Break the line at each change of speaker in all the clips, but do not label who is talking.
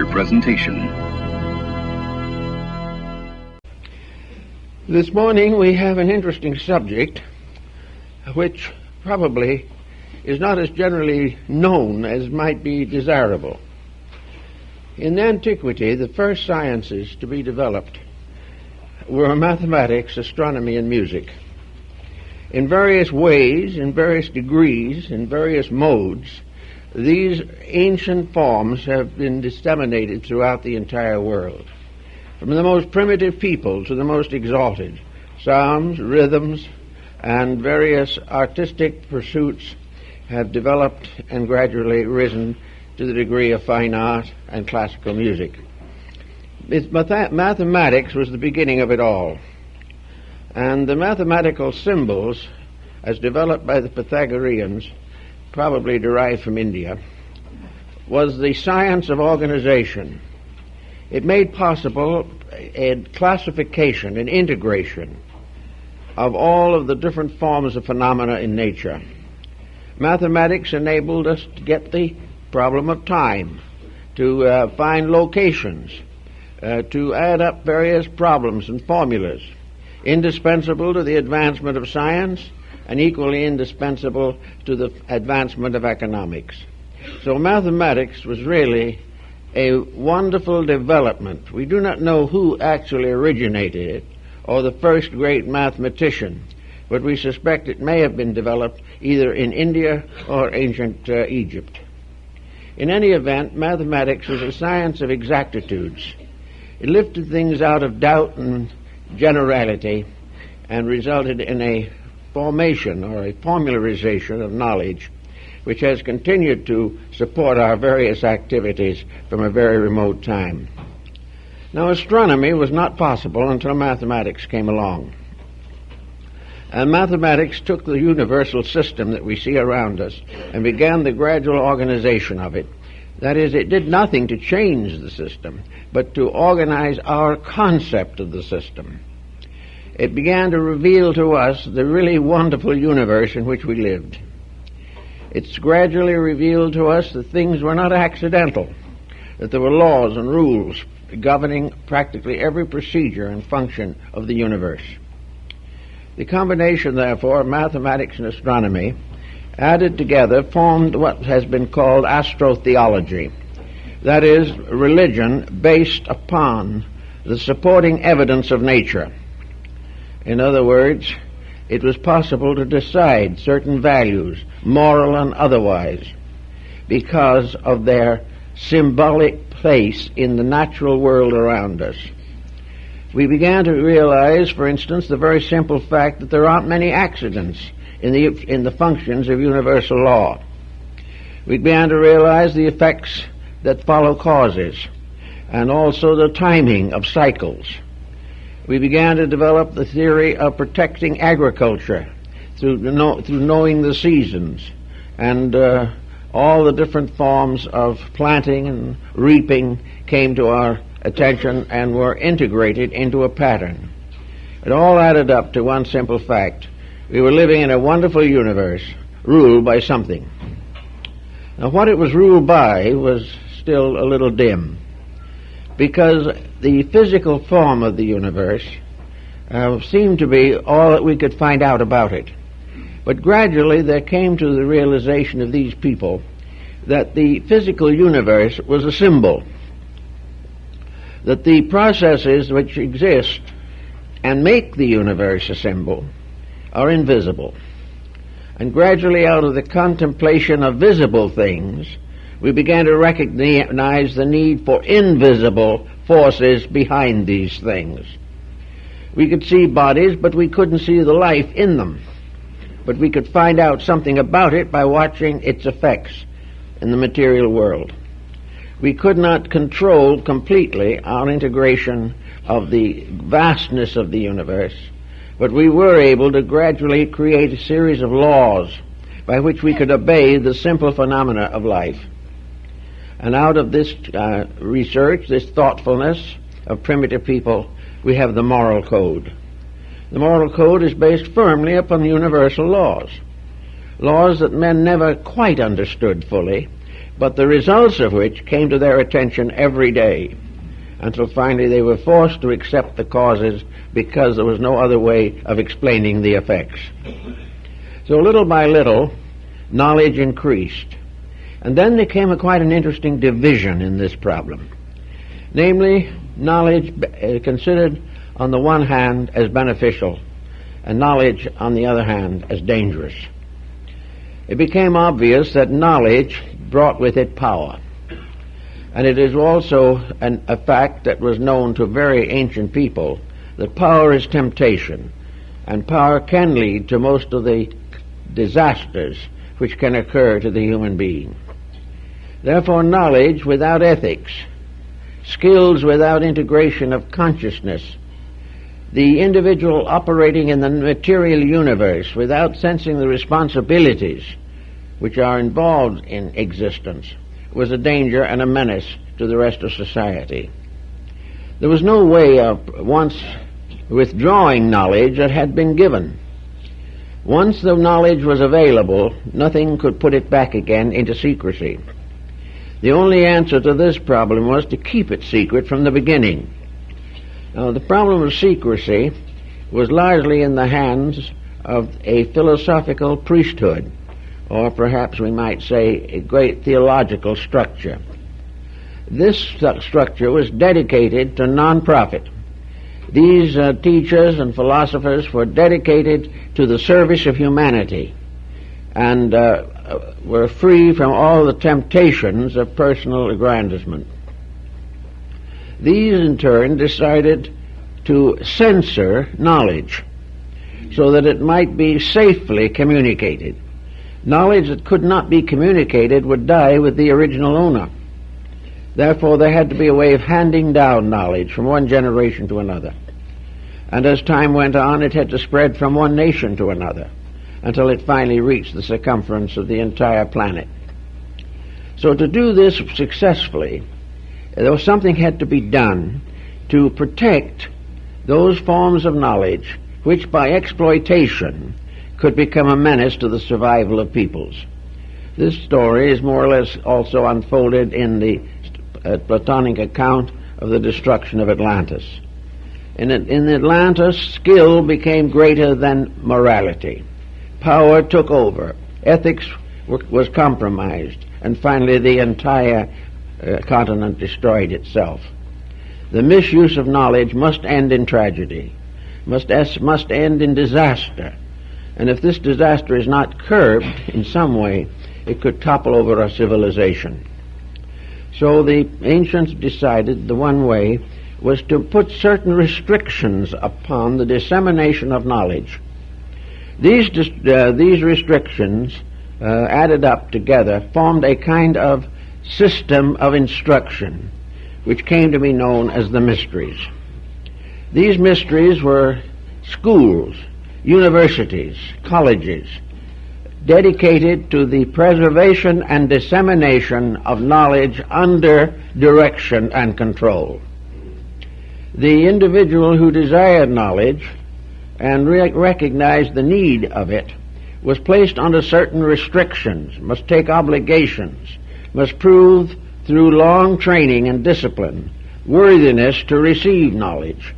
feature presentation.
This morning we have an interesting subject which probably is not as generally known as might be desirable. In antiquity, the first sciences to be developed were mathematics, astronomy, and music. In various ways, in various degrees, in various modes, these ancient forms have been disseminated throughout the entire world. From the most primitive people to the most exalted, psalms, rhythms, and various artistic pursuits have developed and gradually risen to the degree of fine art and classical music. Mathematics was the beginning of it all. And the mathematical symbols, as developed by the Pythagoreans, probably derived from India, was the science of organization. It made possible a classification, an integration of all of the different forms of phenomena in nature. Mathematics enabled us to get the problem of time, to find locations, to add up various problems and formulas, indispensable to the advancement of science and equally indispensable to the advancement of economics. So mathematics was really a wonderful development. We do not know who actually originated it or the first great mathematician, but we suspect it may have been developed either in India or ancient Egypt. In any event, mathematics was a science of exactitudes. It lifted things out of doubt and generality and resulted in a formation or a formularization of knowledge which has continued to support our various activities from a very remote time. Now, astronomy was not possible until mathematics came along. And mathematics took the universal system that we see around us and began the gradual organization of it. That is, it did nothing to change the system, but to organize our concept of the system. It began to reveal to us the really wonderful universe in which we lived. It's gradually revealed to us that things were not accidental, that there were laws and rules governing practically every procedure and function of the universe. The combination, therefore, of mathematics and astronomy added together formed what has been called Astro Theology. That is, religion based upon the supporting evidence of nature. In other words, it was possible to decide certain values, moral and otherwise, because of their symbolic place in the natural world around us. We began to realize, for instance, the very simple fact that there aren't many accidents in the functions of universal law. We began to realize the effects that follow causes, and also the timing of cycles. We began to develop the theory of protecting agriculture through knowing the seasons and all the different forms of planting and reaping came to our attention and were integrated into a pattern. It all added up to one simple fact. We were living in a wonderful universe ruled by something. Now, what it was ruled by was still a little dim, because the physical form of the universe seemed to be all that we could find out about it. But gradually there came to the realization of these people that the physical universe was a symbol, that the processes which exist and make the universe a symbol are invisible. And gradually, out of the contemplation of visible things, we began to recognize the need for invisible forces behind these things. We could see bodies, but we couldn't see the life in them. But we could find out something about it by watching its effects in the material world. We could not control completely our integration of the vastness of the universe, but we were able to gradually create a series of laws by which we could obey the simple phenomena of life. And out of this research, this thoughtfulness of primitive people, we have the moral code. The moral code is based firmly upon universal laws, laws that men never quite understood fully, but the results of which came to their attention every day, until finally they were forced to accept the causes because there was no other way of explaining the effects. So little by little, knowledge increased. And then there came quite an interesting division in this problem. Namely, knowledge considered on the one hand as beneficial, and knowledge on the other hand as dangerous. It became obvious that knowledge brought with it power. And it is also a fact that was known to very ancient people that power is temptation, and power can lead to most of the disasters which can occur to the human being. Therefore, knowledge without ethics, skills without integration of consciousness, the individual operating in the material universe without sensing the responsibilities which are involved in existence, was a danger and a menace to the rest of society. There was no way of once withdrawing knowledge that had been given. Once the knowledge was available, nothing could put it back again into secrecy. The only answer to this problem was to keep it secret from the beginning. Now, the problem of secrecy was largely in the hands of a philosophical priesthood, or perhaps we might say a great theological structure. This structure was dedicated to non-profit. These teachers and philosophers were dedicated to the service of humanity and were free from all the temptations of personal aggrandizement. These, in turn, decided to censor knowledge so that it might be safely communicated. Knowledge that could not be communicated would die with the original owner. Therefore, there had to be a way of handing down knowledge from one generation to another. And as time went on, it had to spread from one nation to another until it finally reached the circumference of the entire planet. So to do this successfully, there was something had to be done to protect those forms of knowledge which by exploitation could become a menace to the survival of peoples. This story is more or less also unfolded in the Platonic account of the destruction of Atlantis. In Atlantis, skill became greater than morality. Power took over. Ethics was compromised. And finally, the entire continent destroyed itself. The misuse of knowledge must end in tragedy, must end in disaster. And if this disaster is not curbed in some way, it could topple over our civilization. So the ancients decided the one way was to put certain restrictions upon the dissemination of knowledge. These restrictions, added up together, formed a kind of system of instruction, which came to be known as the mysteries. These mysteries were schools, universities, colleges, dedicated to the preservation and dissemination of knowledge under direction and control. The individual who desired knowledge and recognized the need of it was placed under certain restrictions, must take obligations, must prove through long training and discipline worthiness to receive knowledge.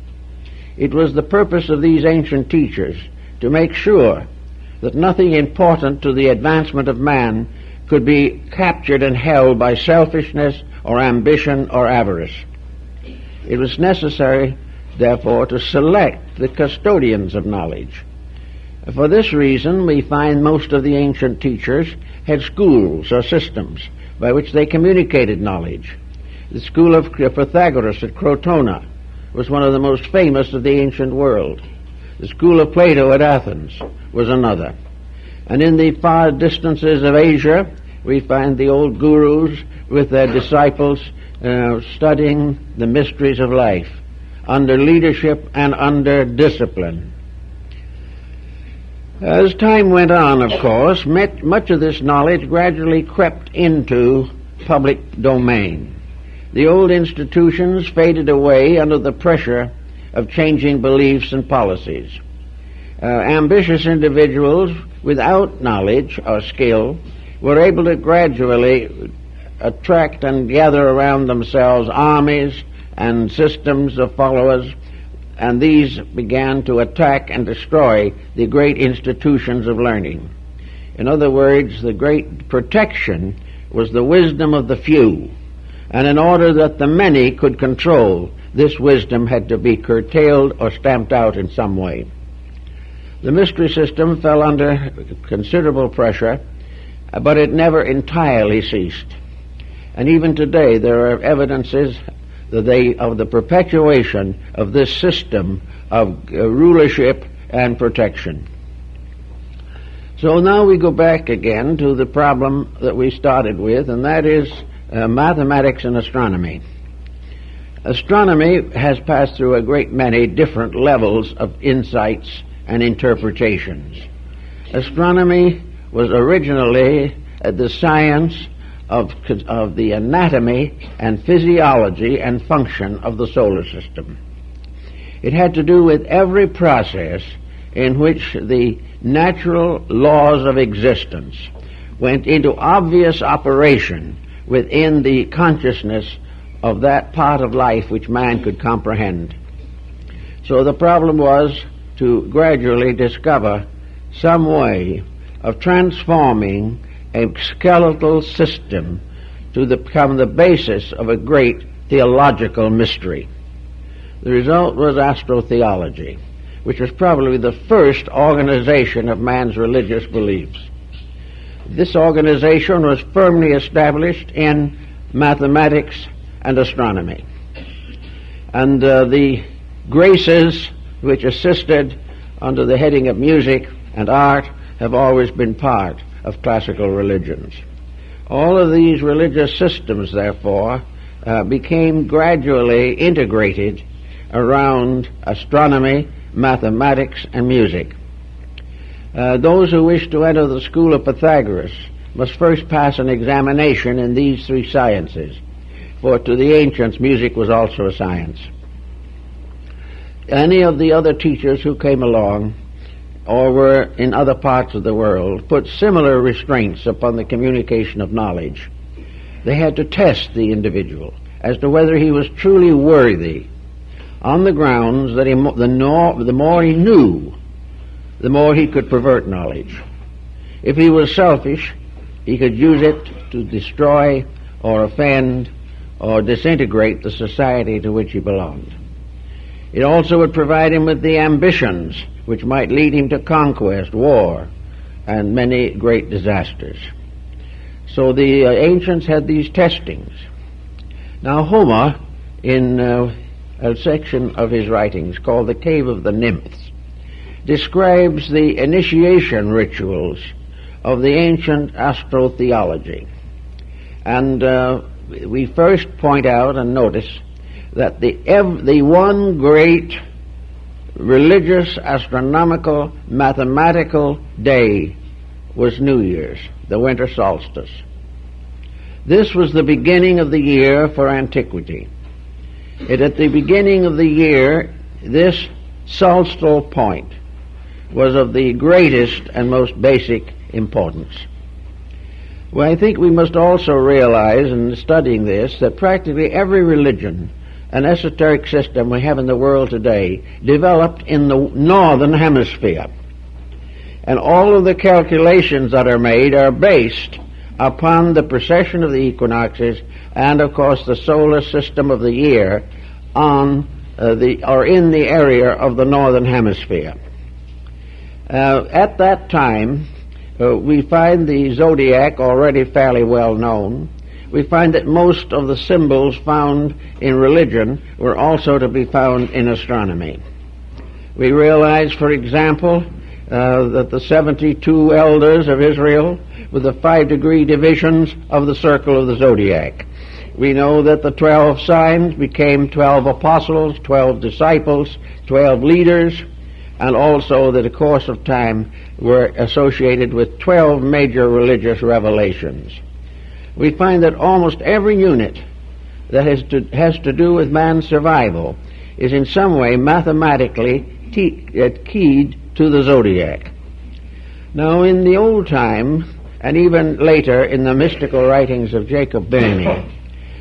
It was the purpose of these ancient teachers to make sure that nothing important to the advancement of man could be captured and held by selfishness or ambition or avarice. It was necessary, therefore, to select the custodians of knowledge. For this reason, we find most of the ancient teachers had schools or systems by which they communicated knowledge. The school of Pythagoras at Crotona was one of the most famous of the ancient world. The school of Plato at Athens was another. And in the far distances of Asia, we find the old gurus with their disciples studying the mysteries of life under leadership and under discipline. As time went on, of course, much of this knowledge gradually crept into public domain. The old institutions faded away under the pressure of changing beliefs and policies. Ambitious individuals without knowledge or skill were able to gradually attract and gather around themselves armies and systems of followers, and these began to attack and destroy the great institutions of learning. In other words, the great protection was the wisdom of the few, and in order that the many could control, this wisdom had to be curtailed or stamped out in some way. The mystery system fell under considerable pressure, but it never entirely ceased. And even today there are evidences of the perpetuation of this system of rulership and protection. So now we go back again to the problem that we started with, and that is mathematics and astronomy. Astronomy has passed through a great many different levels of insights and interpretations. Astronomy was originally the science of the anatomy and physiology and function of the solar system. It had to do with every process in which the natural laws of existence went into obvious operation within the consciousness of that part of life which man could comprehend. So the problem was to gradually discover some way of transforming a skeletal system to become the basis of a great theological mystery. The result was Astro Theology, which was probably the first organization of man's religious beliefs. This organization was firmly established in mathematics and astronomy. And the graces which assisted under the heading of music and art have always been part of classical religions. All of these religious systems, therefore, became gradually integrated around astronomy, mathematics, and music. Those who wish to enter the school of Pythagoras must first pass an examination in these three sciences, for to the ancients music was also a science. Any of the other teachers who came along or were in other parts of the world put similar restraints upon the communication of knowledge. They had to test the individual as to whether he was truly worthy, on the grounds that the more he knew, the more he could pervert knowledge. If he was selfish, he could use it to destroy or offend or disintegrate the society to which he belonged. It also would provide him with the ambitions which might lead him to conquest, war, and many great disasters. So the ancients had these testings. Now Homer, in a section of his writings called The Cave of the Nymphs, describes the initiation rituals of the ancient astrotheology. And we first point out and notice that the one great religious, astronomical, mathematical day was New Year's, the winter solstice. This was the beginning of the year for antiquity. At the beginning of the year, this solstice point was of the greatest and most basic importance. Well, I think we must also realize in studying this that practically every religion and esoteric system we have in the world today developed in the northern hemisphere. And all of the calculations that are made are based upon the precession of the equinoxes and, of course, the solar system of the year in the area of the northern hemisphere. At that time, we find the zodiac already fairly well known. We find that most of the symbols found in religion were also to be found in astronomy. We realize, for example, that the 72 elders of Israel were the 5-degree divisions of the circle of the zodiac. We know that the 12 signs became 12 apostles, 12 disciples, 12 leaders, and also that the course of time were associated with 12 major religious revelations. We find that almost every unit that has to do with man's survival is in some way mathematically keyed to the zodiac. Now, in the old time, and even later in the mystical writings of Jacob Boehme,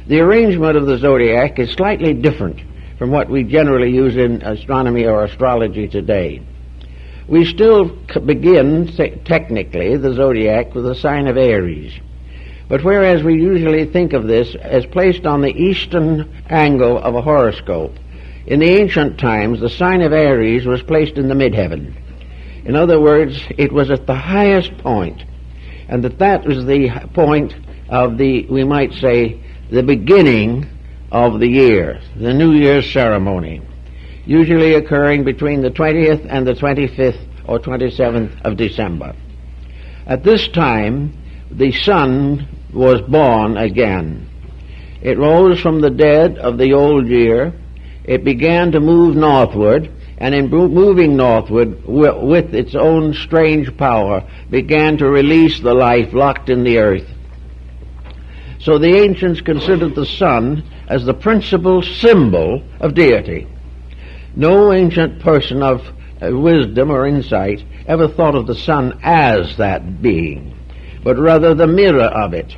the arrangement of the zodiac is slightly different from what we generally use in astronomy or astrology today. We still begin, technically, the zodiac with the sign of Aries. But whereas we usually think of this as placed on the eastern angle of a horoscope, in the ancient times the sign of Aries was placed in the midheaven. In other words, it was at the highest point, and that was the point of the, we might say, the beginning of the year, the New Year's ceremony, usually occurring between the 20th and the 25th or 27th of December. At this time, the sun was born again. It rose from the dead of the old year. It began to move northward, and in moving northward with its own strange power, began to release the life locked in the earth. So the ancients considered the sun as the principal symbol of deity. No ancient person of wisdom or insight ever thought of the sun as that being, but rather the mirror of it.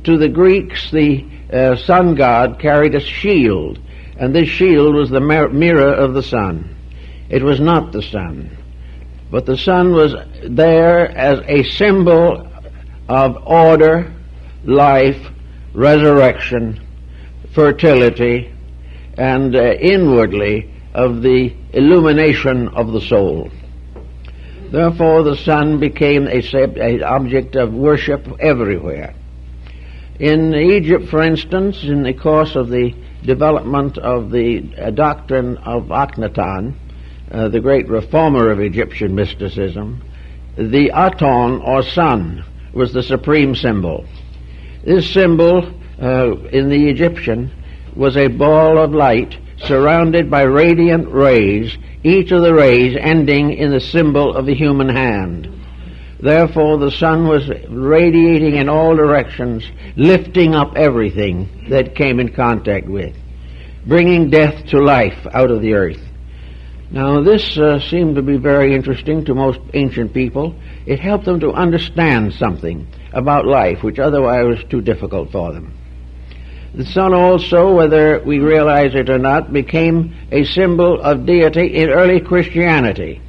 To the Greeks, the sun god carried a shield, and this shield was the mirror of the sun. It was not the sun, but the sun was there as a symbol of order, life, resurrection, fertility, and inwardly of the illumination of the soul. Therefore the sun became an object of worship everywhere. In Egypt, for instance, in the course of the development of the doctrine of Akhenaten, the great reformer of Egyptian mysticism, the Aton, or sun, was the supreme symbol. This symbol in the Egyptian was a ball of light surrounded by radiant rays, each of the rays ending in the symbol of the human hand. Therefore the sun was radiating in all directions, lifting up everything that came in contact with, bringing death to life out of the earth. Now this seemed to be very interesting to most ancient people. It helped them to understand something about life which otherwise was too difficult for them. The sun also, whether we realize it or not, became a symbol of deity in early Christianity.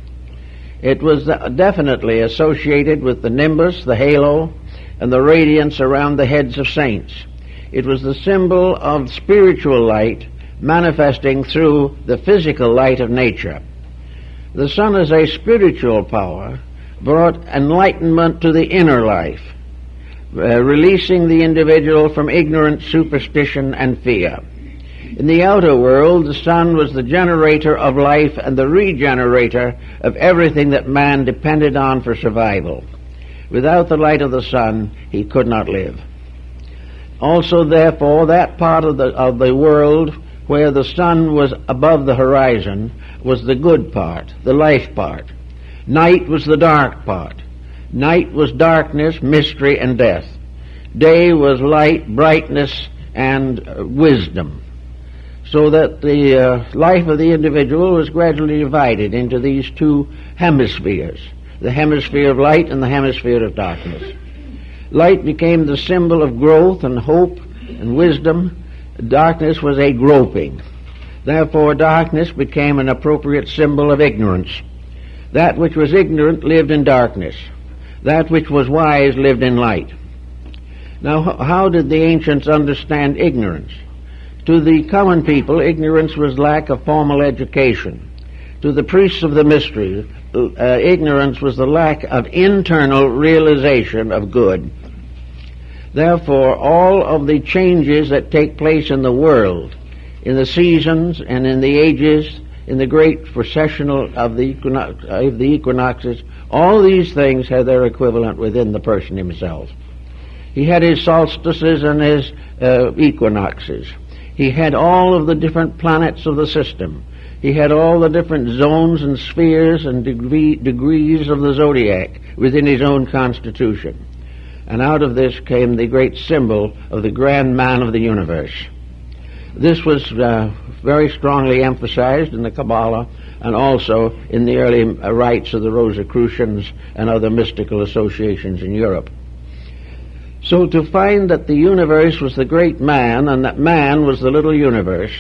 It was definitely associated with the nimbus, the halo, and the radiance around the heads of saints. It was the symbol of spiritual light manifesting through the physical light of nature. The sun as a spiritual power brought enlightenment to the inner life, releasing the individual from ignorance, superstition, and fear. In the outer world, the sun was the generator of life and the regenerator of everything that man depended on for survival. Without the light of the sun, he could not live. Also, therefore, that part of the world where the sun was above the horizon was the good part, the life part. Night was the dark part. Night was darkness, mystery, and death. Day was light, brightness, and wisdom. So that the life of the individual was gradually divided into these two hemispheres, the hemisphere of light and the hemisphere of darkness. Light became the symbol of growth and hope and wisdom. Darkness was a groping. Therefore darkness became an appropriate symbol of ignorance. That which was ignorant lived in darkness. That which was wise lived in light. Now, how did the ancients understand ignorance? To the common people, ignorance was lack of formal education. To the priests of the mystery, ignorance was the lack of internal realization of good. Therefore, all of the changes that take place in the world, in the seasons and in the ages, in the great processional of the equinoxes, all these things had their equivalent within the person himself. He had his solstices and his equinoxes. He had all of the different planets of the system. He had all the different zones and spheres and degrees of the zodiac within his own constitution. And out of this came the great symbol of the grand man of the universe. This was very strongly emphasized in the Kabbalah and also in the early rites of the Rosicrucians and other mystical associations in Europe. So to find that the universe was the great man and that man was the little universe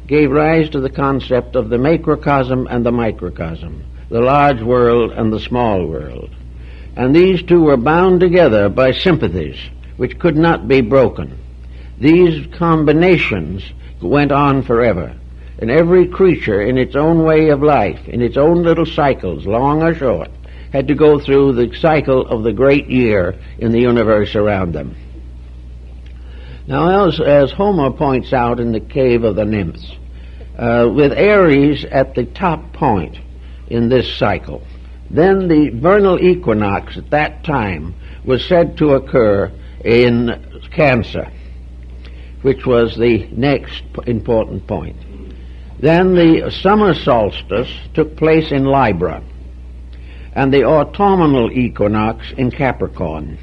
gave rise to the concept of the macrocosm and the microcosm, the large world and the small world. And these two were bound together by sympathies which could not be broken. These combinations went on forever, and every creature in its own way of life, in its own little cycles, long or short, had to go through the cycle of the great year in the universe around them. Now, as Homer points out in the Cave of the Nymphs, with Aries at the top point in this cycle, then the vernal equinox at that time was said to occur in Cancer, which was the next important point. Then the summer solstice took place in Libra, and the autumnal equinox in Capricorn.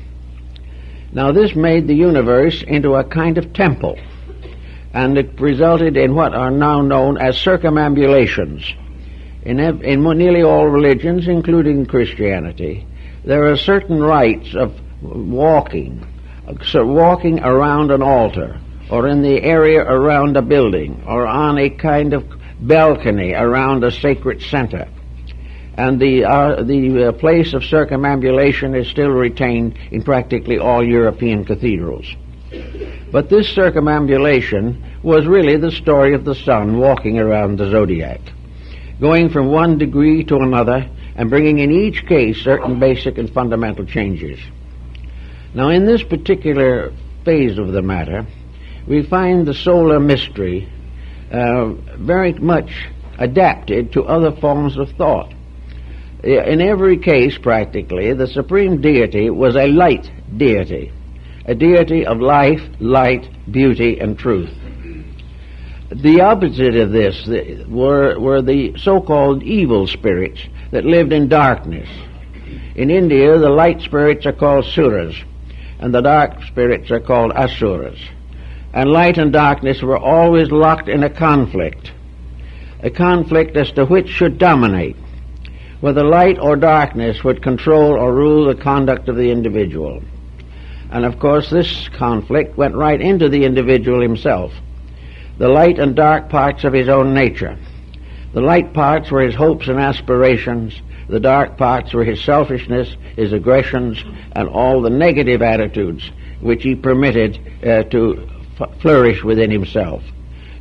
Now this made the universe into a kind of temple, and it resulted in what are now known as circumambulations. In nearly all religions, including Christianity, there are certain rites of walking around an altar, or in the area around a building, or on a kind of balcony around a sacred center. And the place of circumambulation is still retained in practically all European cathedrals. But this circumambulation was really the story of the sun walking around the zodiac, going from one degree to another and bringing in each case certain basic and fundamental changes. Now, in this particular phase of the matter, we find the solar mystery very much adapted to other forms of thought. In every case, practically, the supreme deity was a light deity, a deity of life, light, beauty, and truth. The opposite of this were the so-called evil spirits that lived in darkness. In India, the light spirits are called Suras, and the dark spirits are called Asuras. And light and darkness were always locked in a conflict as to which should dominate, whether light or darkness would control or rule the conduct of the individual. And of course this conflict went right into the individual himself, the light and dark parts of his own nature. The light parts were his hopes and aspirations, the dark parts were his selfishness, his aggressions, and all the negative attitudes which he permitted to flourish within himself.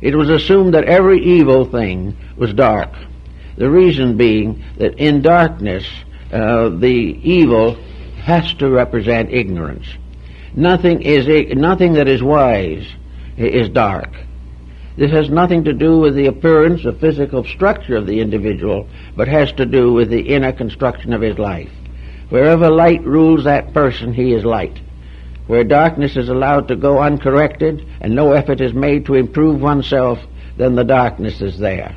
It was assumed that every evil thing was dark, the reason being that in darkness the evil has to represent ignorance. Nothing that is wise is dark. This has nothing to do with the appearance or physical structure of the individual, but has to do with the inner construction of his life. Wherever light rules that person, he is light. Where darkness is allowed to go uncorrected and no effort is made to improve oneself, then the darkness is there.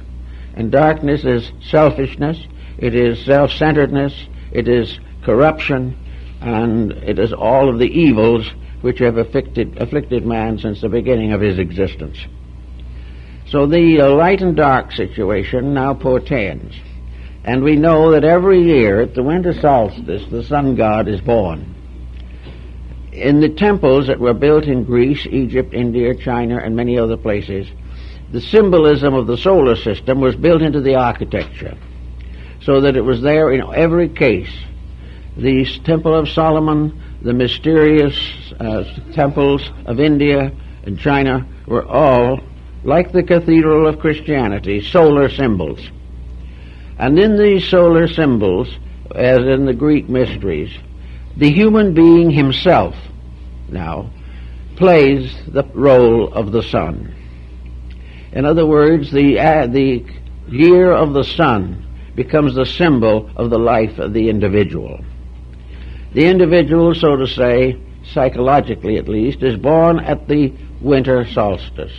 And darkness is selfishness, it is self-centeredness, it is corruption, and it is all of the evils which have afflicted man since the beginning of his existence. So the light and dark situation now portends. And we know that every year at the winter solstice the sun god is born. In the temples that were built in Greece, Egypt, India, China, and many other places, the symbolism of the solar system was built into the architecture, so that it was there in every case. The Temple of Solomon, the mysterious temples of India and China were all, like the Cathedral of Christianity, solar symbols. And in these solar symbols, as in the Greek mysteries, the human being himself now plays the role of the sun. In other words, the year of the sun becomes the symbol of the life of the individual. The individual, so to say, psychologically at least, is born at the winter solstice.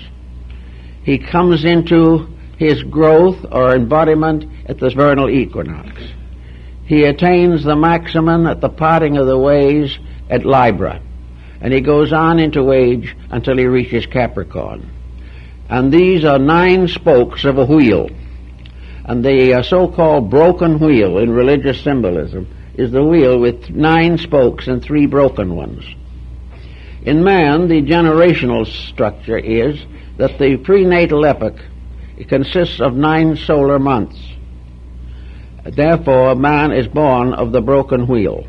He comes into his growth or embodiment at the vernal equinox. He attains the maximum at the parting of the ways at Libra, and he goes on into age until he reaches Capricorn. And these are 9 spokes of a wheel. And the so-called broken wheel in religious symbolism is the wheel with 9 spokes and 3 broken ones. In man, the generational structure is that the prenatal epoch consists of 9 solar months. Therefore, man is born of the broken wheel.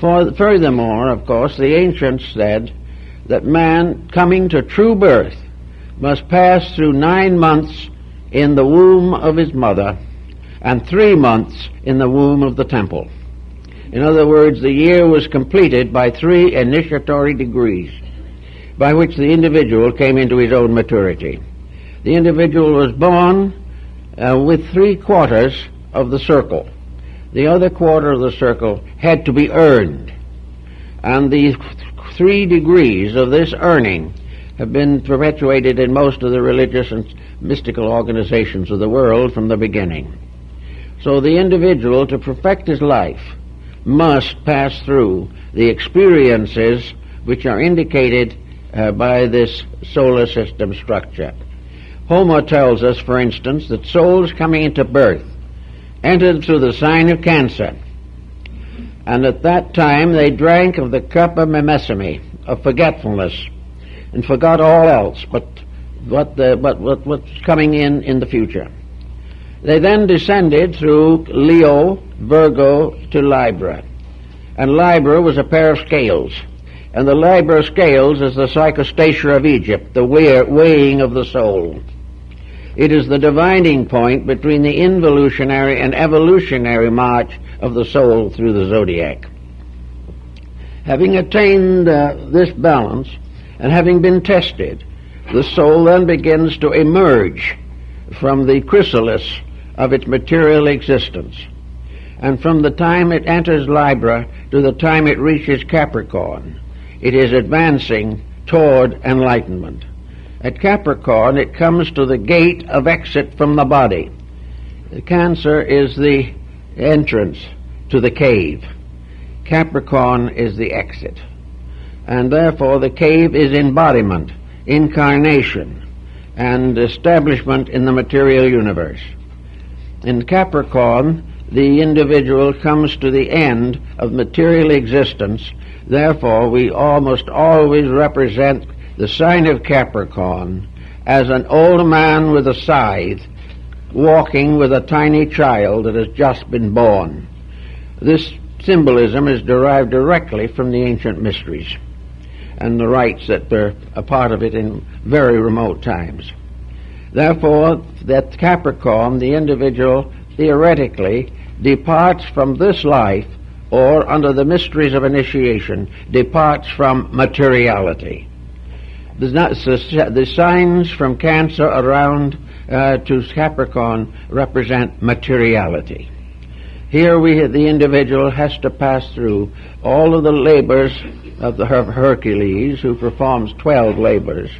Furthermore, of course, the ancients said that man, coming to true birth, must pass through 9 months in the womb of his mother and 3 months in the womb of the temple. In other words, the year was completed by 3 initiatory degrees by which the individual came into his own maturity. The individual was born with 3/4 of the circle. The other quarter of the circle had to be earned. And the 3 degrees of this earning have been perpetuated in most of the religious and mystical organizations of the world from the beginning. So the individual, to perfect his life, must pass through the experiences which are indicated by this solar system structure. Homer tells us, for instance, that souls coming into birth entered through the sign of Cancer, and at that time they drank of the cup of mimesime, of forgetfulness, and forgot all else but what's coming in the future. They then descended through Leo, Virgo, to Libra, and Libra was a pair of scales, and the Libra scales is the psychostasia of Egypt, the weighing of the soul. It is the dividing point between the involutionary and evolutionary march of the soul through the zodiac. Having attained this balance, and having been tested, the soul then begins to emerge from the chrysalis of its material existence. And from the time it enters Libra to the time it reaches Capricorn, it is advancing toward enlightenment. At Capricorn, it comes to the gate of exit from the body. Cancer is the entrance to the cave. Capricorn is the exit. And therefore the cave is embodiment, incarnation, and establishment in the material universe. In Capricorn, the individual comes to the end of material existence. Therefore, we almost always represent the sign of Capricorn as an old man with a scythe walking with a tiny child that has just been born. This symbolism is derived directly from the ancient mysteries and the rites that were a part of it in very remote times. Therefore, that Capricorn, the individual, theoretically departs from this life, or under the mysteries of initiation, departs from materiality. The signs from Cancer around to Capricorn represent materiality. Here the individual has to pass through all of the labors of the Hercules, who performs 12 labors,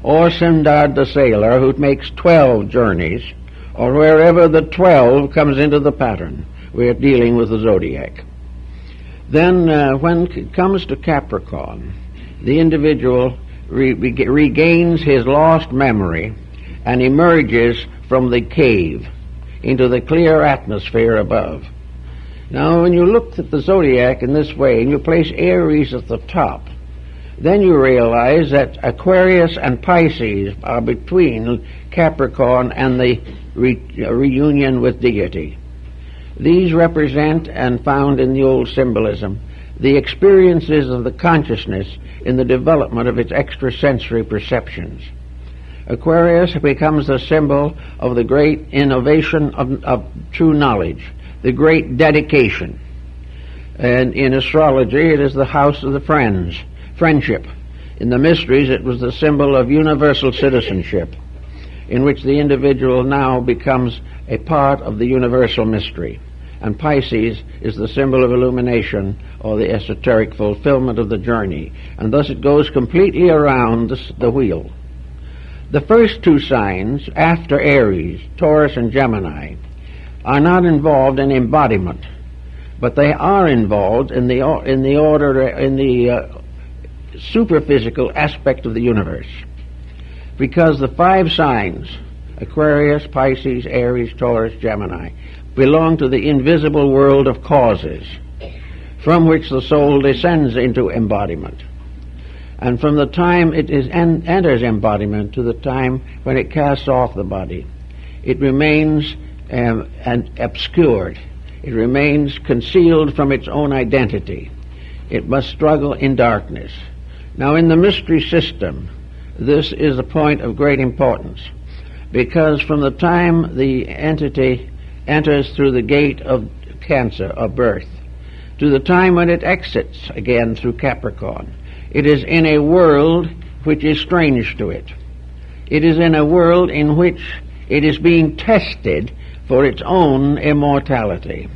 or Sindad the sailor, who makes 12 journeys, or wherever the 12 comes into the pattern. We are dealing with the zodiac. Then when it comes to Capricorn, the individual regains his lost memory and emerges from the cave into the clear atmosphere above. Now, when you look at the zodiac in this way and you place Aries at the top, then you realize that Aquarius and Pisces are between Capricorn and the reunion with deity. These represent, and found in the old symbolism, the experiences of the consciousness in the development of its extrasensory perceptions. Aquarius becomes the symbol of the great innovation of true knowledge, the great dedication. And in astrology, it is the house of the friendship. In the mysteries, it was the symbol of universal citizenship, in which the individual now becomes a part of the universal mystery. And Pisces is the symbol of illumination, or the esoteric fulfillment of the journey. And thus it goes completely around the wheel. The first 2 signs, after Aries, Taurus and Gemini, are not involved in embodiment, but they are involved in the superphysical aspect of the universe. Because the 5 signs, Aquarius, Pisces, Aries, Taurus, Gemini, belong to the invisible world of causes, from which the soul descends into embodiment. and from the time it enters embodiment to the time when it casts off the body, it remains obscured. It remains concealed from its own identity. It must struggle in darkness. Now, in the mystery system, this is a point of great importance, because from the time the entity enters through the gate of Cancer, of birth, to the time when it exits again through Capricorn, it is in a world which is strange to it. It is in a world in which it is being tested for its own immortality.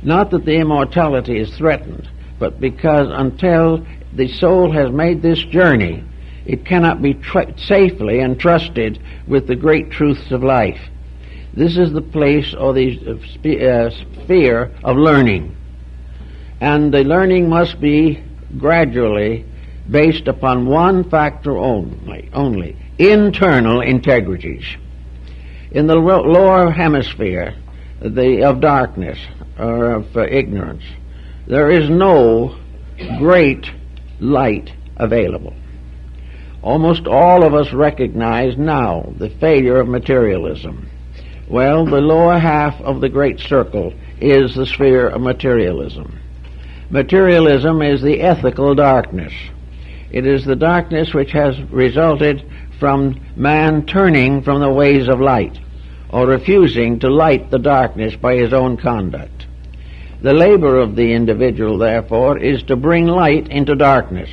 Not that the immortality is threatened, but because until the soul has made this journey, it cannot be safely entrusted with the great truths of life. This is the place or the sphere of learning. And the learning must be gradually based upon one factor only, internal integrities. In the lower hemisphere of darkness or of ignorance, there is no great light available. Almost all of us recognize now the failure of materialism. Well, the lower half of the great circle is the sphere of materialism. Materialism is the ethical darkness. It is the darkness which has resulted from man turning from the ways of light, or refusing to light the darkness by his own conduct. The labor of the individual, therefore, is to bring light into darkness.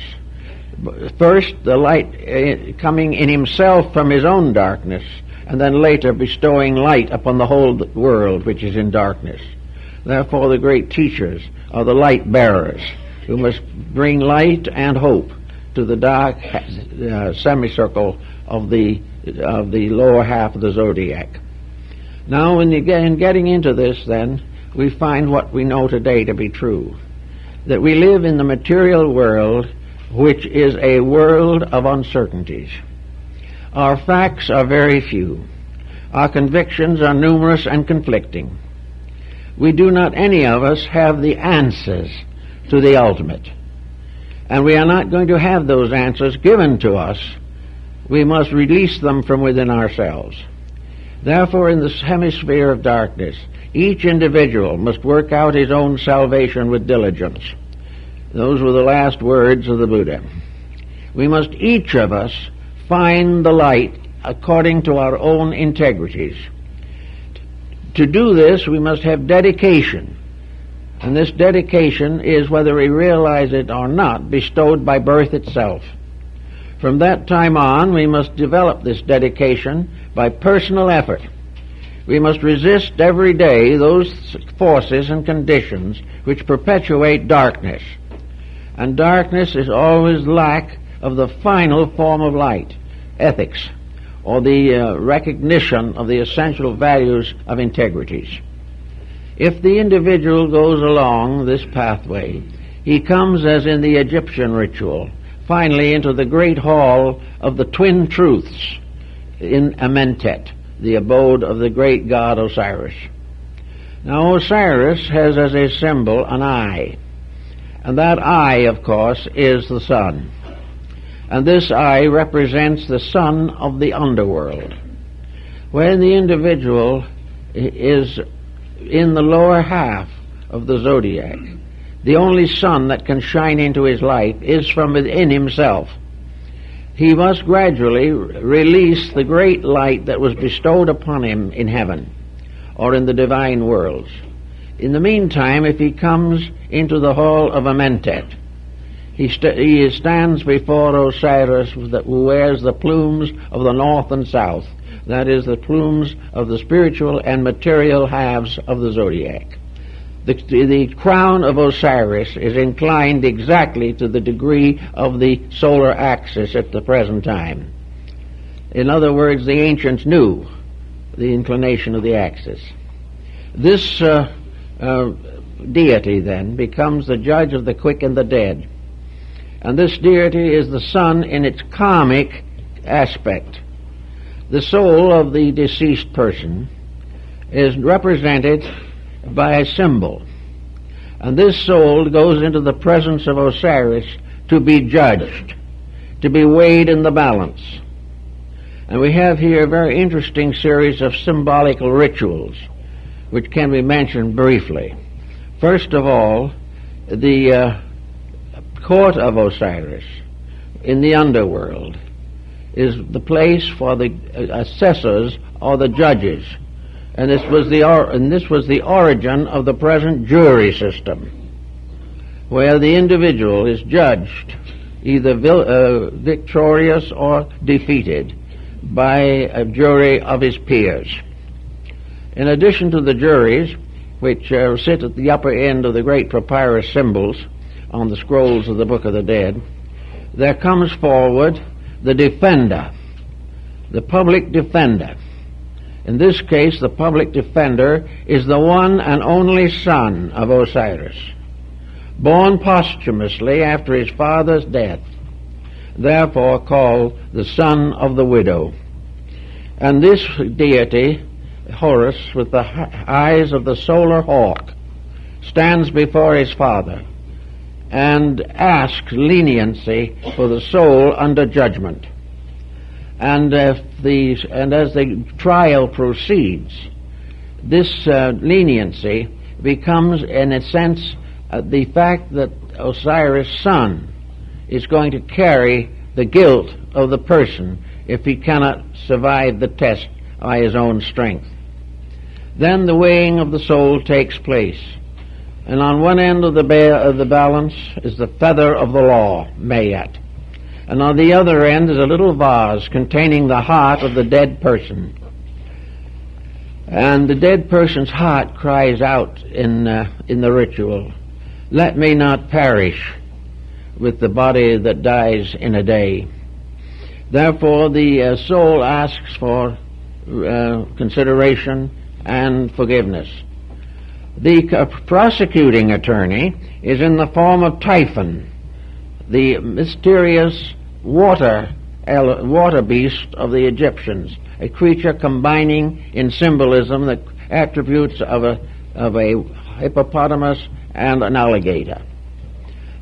First, the light coming in himself from his own darkness, and then later bestowing light upon the whole world which is in darkness. Therefore, the great teachers are the light bearers, who must bring light and hope to the dark semicircle of the lower half of the zodiac. Now, in getting into this, then, we find what we know today to be true, that we live in the material world, which is a world of uncertainties. Our facts are very few. Our convictions are numerous and conflicting. We do not, any of us, have the answers to the ultimate. And we are not going to have those answers given to us. We must release them from within ourselves. Therefore, in this hemisphere of darkness, each individual must work out his own salvation with diligence. Those were the last words of the Buddha. We must, each of us, find the light according to our own integrities. To do this, we must have dedication. And this dedication is, whether we realize it or not, bestowed by birth itself. From that time on, we must develop this dedication by personal effort. We must resist every day those forces and conditions which perpetuate darkness. And darkness is always lack of the final form of light, ethics, or the recognition of the essential values of integrities. If the individual goes along this pathway, he comes, as in the Egyptian ritual, finally into the great hall of the twin truths in Amentet, the abode of the great god Osiris. Now, Osiris has as a symbol an eye, and that eye, of course, is the sun. And this eye represents the sun of the underworld. When the individual is in the lower half of the zodiac, the only sun that can shine into his life is from within himself. He must gradually release the great light that was bestowed upon him in heaven or in the divine worlds. In the meantime, if he comes into the hall of Amentet, he stands before Osiris, who wears the plumes of the north and south, that is, the plumes of the spiritual and material halves of the zodiac. The crown of Osiris is inclined exactly to the degree of the solar axis at the present time. In other words, the ancients knew the inclination of the axis. This deity, then, becomes the judge of the quick and the dead. And this deity is the sun in its karmic aspect. The soul of the deceased person is represented by a symbol. And this soul goes into the presence of Osiris to be judged. to be weighed in the balance. And we have here a very interesting series of symbolical rituals which can be mentioned briefly. First of all, the court of Osiris in the underworld is the place for the assessors or the judges, and this was the origin of the present jury system, where the individual is judged either victorious or defeated by a jury of his peers. In addition to the juries, which sit at the upper end of the great papyrus symbols on the scrolls of the Book of the Dead, there comes forward the defender, the public defender. In this case, the public defender is the one and only son of Osiris, born posthumously after his father's death, therefore called the son of the widow. And this deity, Horus, with the eyes of the solar hawk, stands before his father and asks leniency for the soul under judgment. And as the trial proceeds, this leniency becomes, in a sense, the fact that Osiris' son is going to carry the guilt of the person if he cannot survive the test by his own strength. Then the weighing of the soul takes place, and on one end of the balance is the feather of the law, Mayat, and on the other end is a little vase containing the heart of the dead person. And the dead person's heart cries out in the ritual, "Let me not perish with the body that dies in a day." Therefore the soul asks for consideration and forgiveness. The prosecuting attorney is in the form of Typhon, the mysterious water beast of the Egyptians, a creature combining in symbolism the attributes of a hippopotamus and an alligator.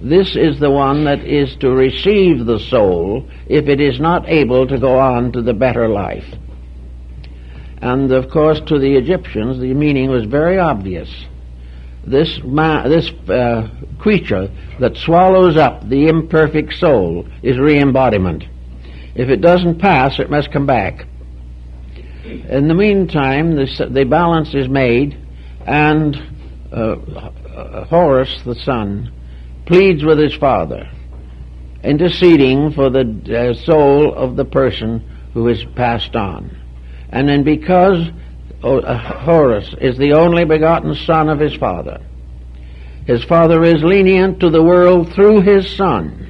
This is the one that is to receive the soul if it is not able to go on to the better life. And of course, to the Egyptians, the meaning was very obvious. This creature that swallows up the imperfect soul is re-embodiment. If it doesn't pass, it must come back. In the meantime, the balance is made, and Horus, the son, pleads with his father, interceding for the soul of the person who is passed on. And then because Horus is the only begotten son of his father is lenient to the world through his son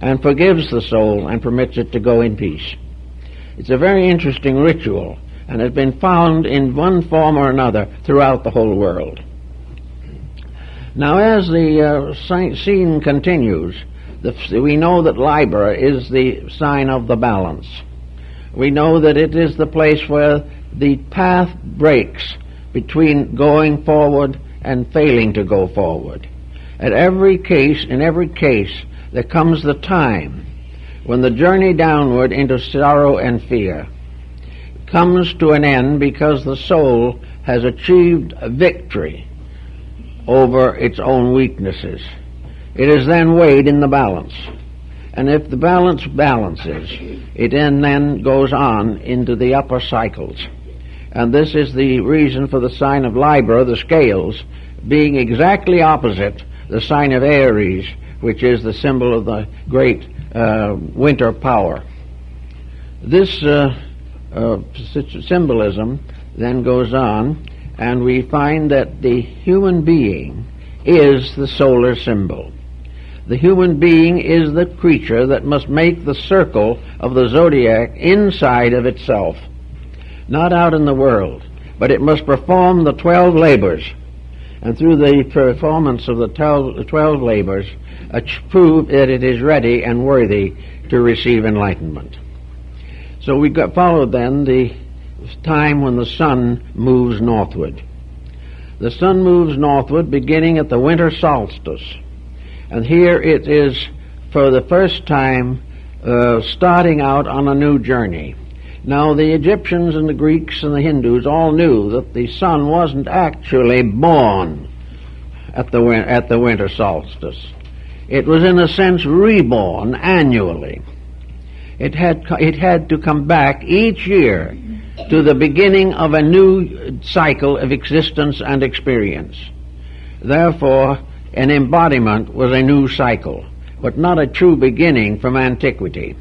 and forgives the soul and permits it to go in peace. It's a very interesting ritual and has been found in one form or another throughout the whole world. Now, as the scene continues, we know that Libra is the sign of the balance. We know that it is the place where the path breaks between going forward and failing to go forward. In every case, there comes the time when the journey downward into sorrow and fear comes to an end because the soul has achieved a victory over its own weaknesses. It is then weighed in the balance. And if the balance balances, it then goes on into the upper cycles. And this is the reason for the sign of Libra, the scales, being exactly opposite the sign of Aries, which is the symbol of the great winter power. This symbolism then goes on, and we find that the human being is the solar symbol. The human being is the creature that must make the circle of the zodiac inside of itself, not out in the world, but it must perform the 12 labors, and through the performance of the 12 labors, prove that it is ready and worthy to receive enlightenment. So we followed then the time when the sun moves northward. The sun moves northward beginning at the winter solstice. And here it is, for the first time, starting out on a new journey. Now, the Egyptians and the Greeks and the Hindus all knew that the sun wasn't actually born at the winter solstice. It was, in a sense, reborn annually. It had to come back each year to the beginning of a new cycle of existence and experience. Therefore, an embodiment was a new cycle, but not a true beginning from antiquity.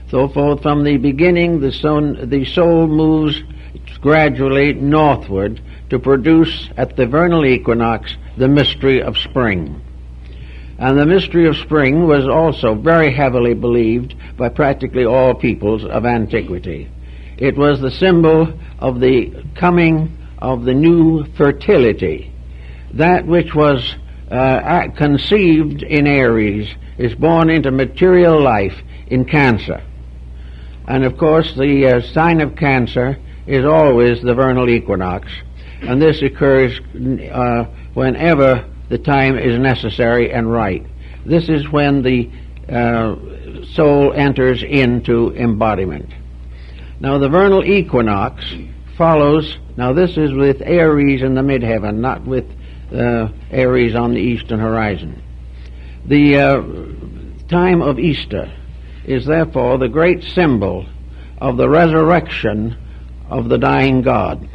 So from the beginning, the soul moves gradually northward to produce at the vernal equinox the mystery of spring. And the mystery of spring was also very heavily believed by practically all peoples of antiquity. It was the symbol of the coming of the new fertility. That which was conceived in Aries is born into material life in Cancer. And of course the sign of Cancer is always the vernal equinox, and this occurs whenever the time is necessary and right. This is when the soul enters into embodiment. Now the vernal equinox follows, now this is with Aries in the midheaven, not with Aries on the eastern horizon. The time of Easter is therefore the great symbol of the resurrection of the dying God.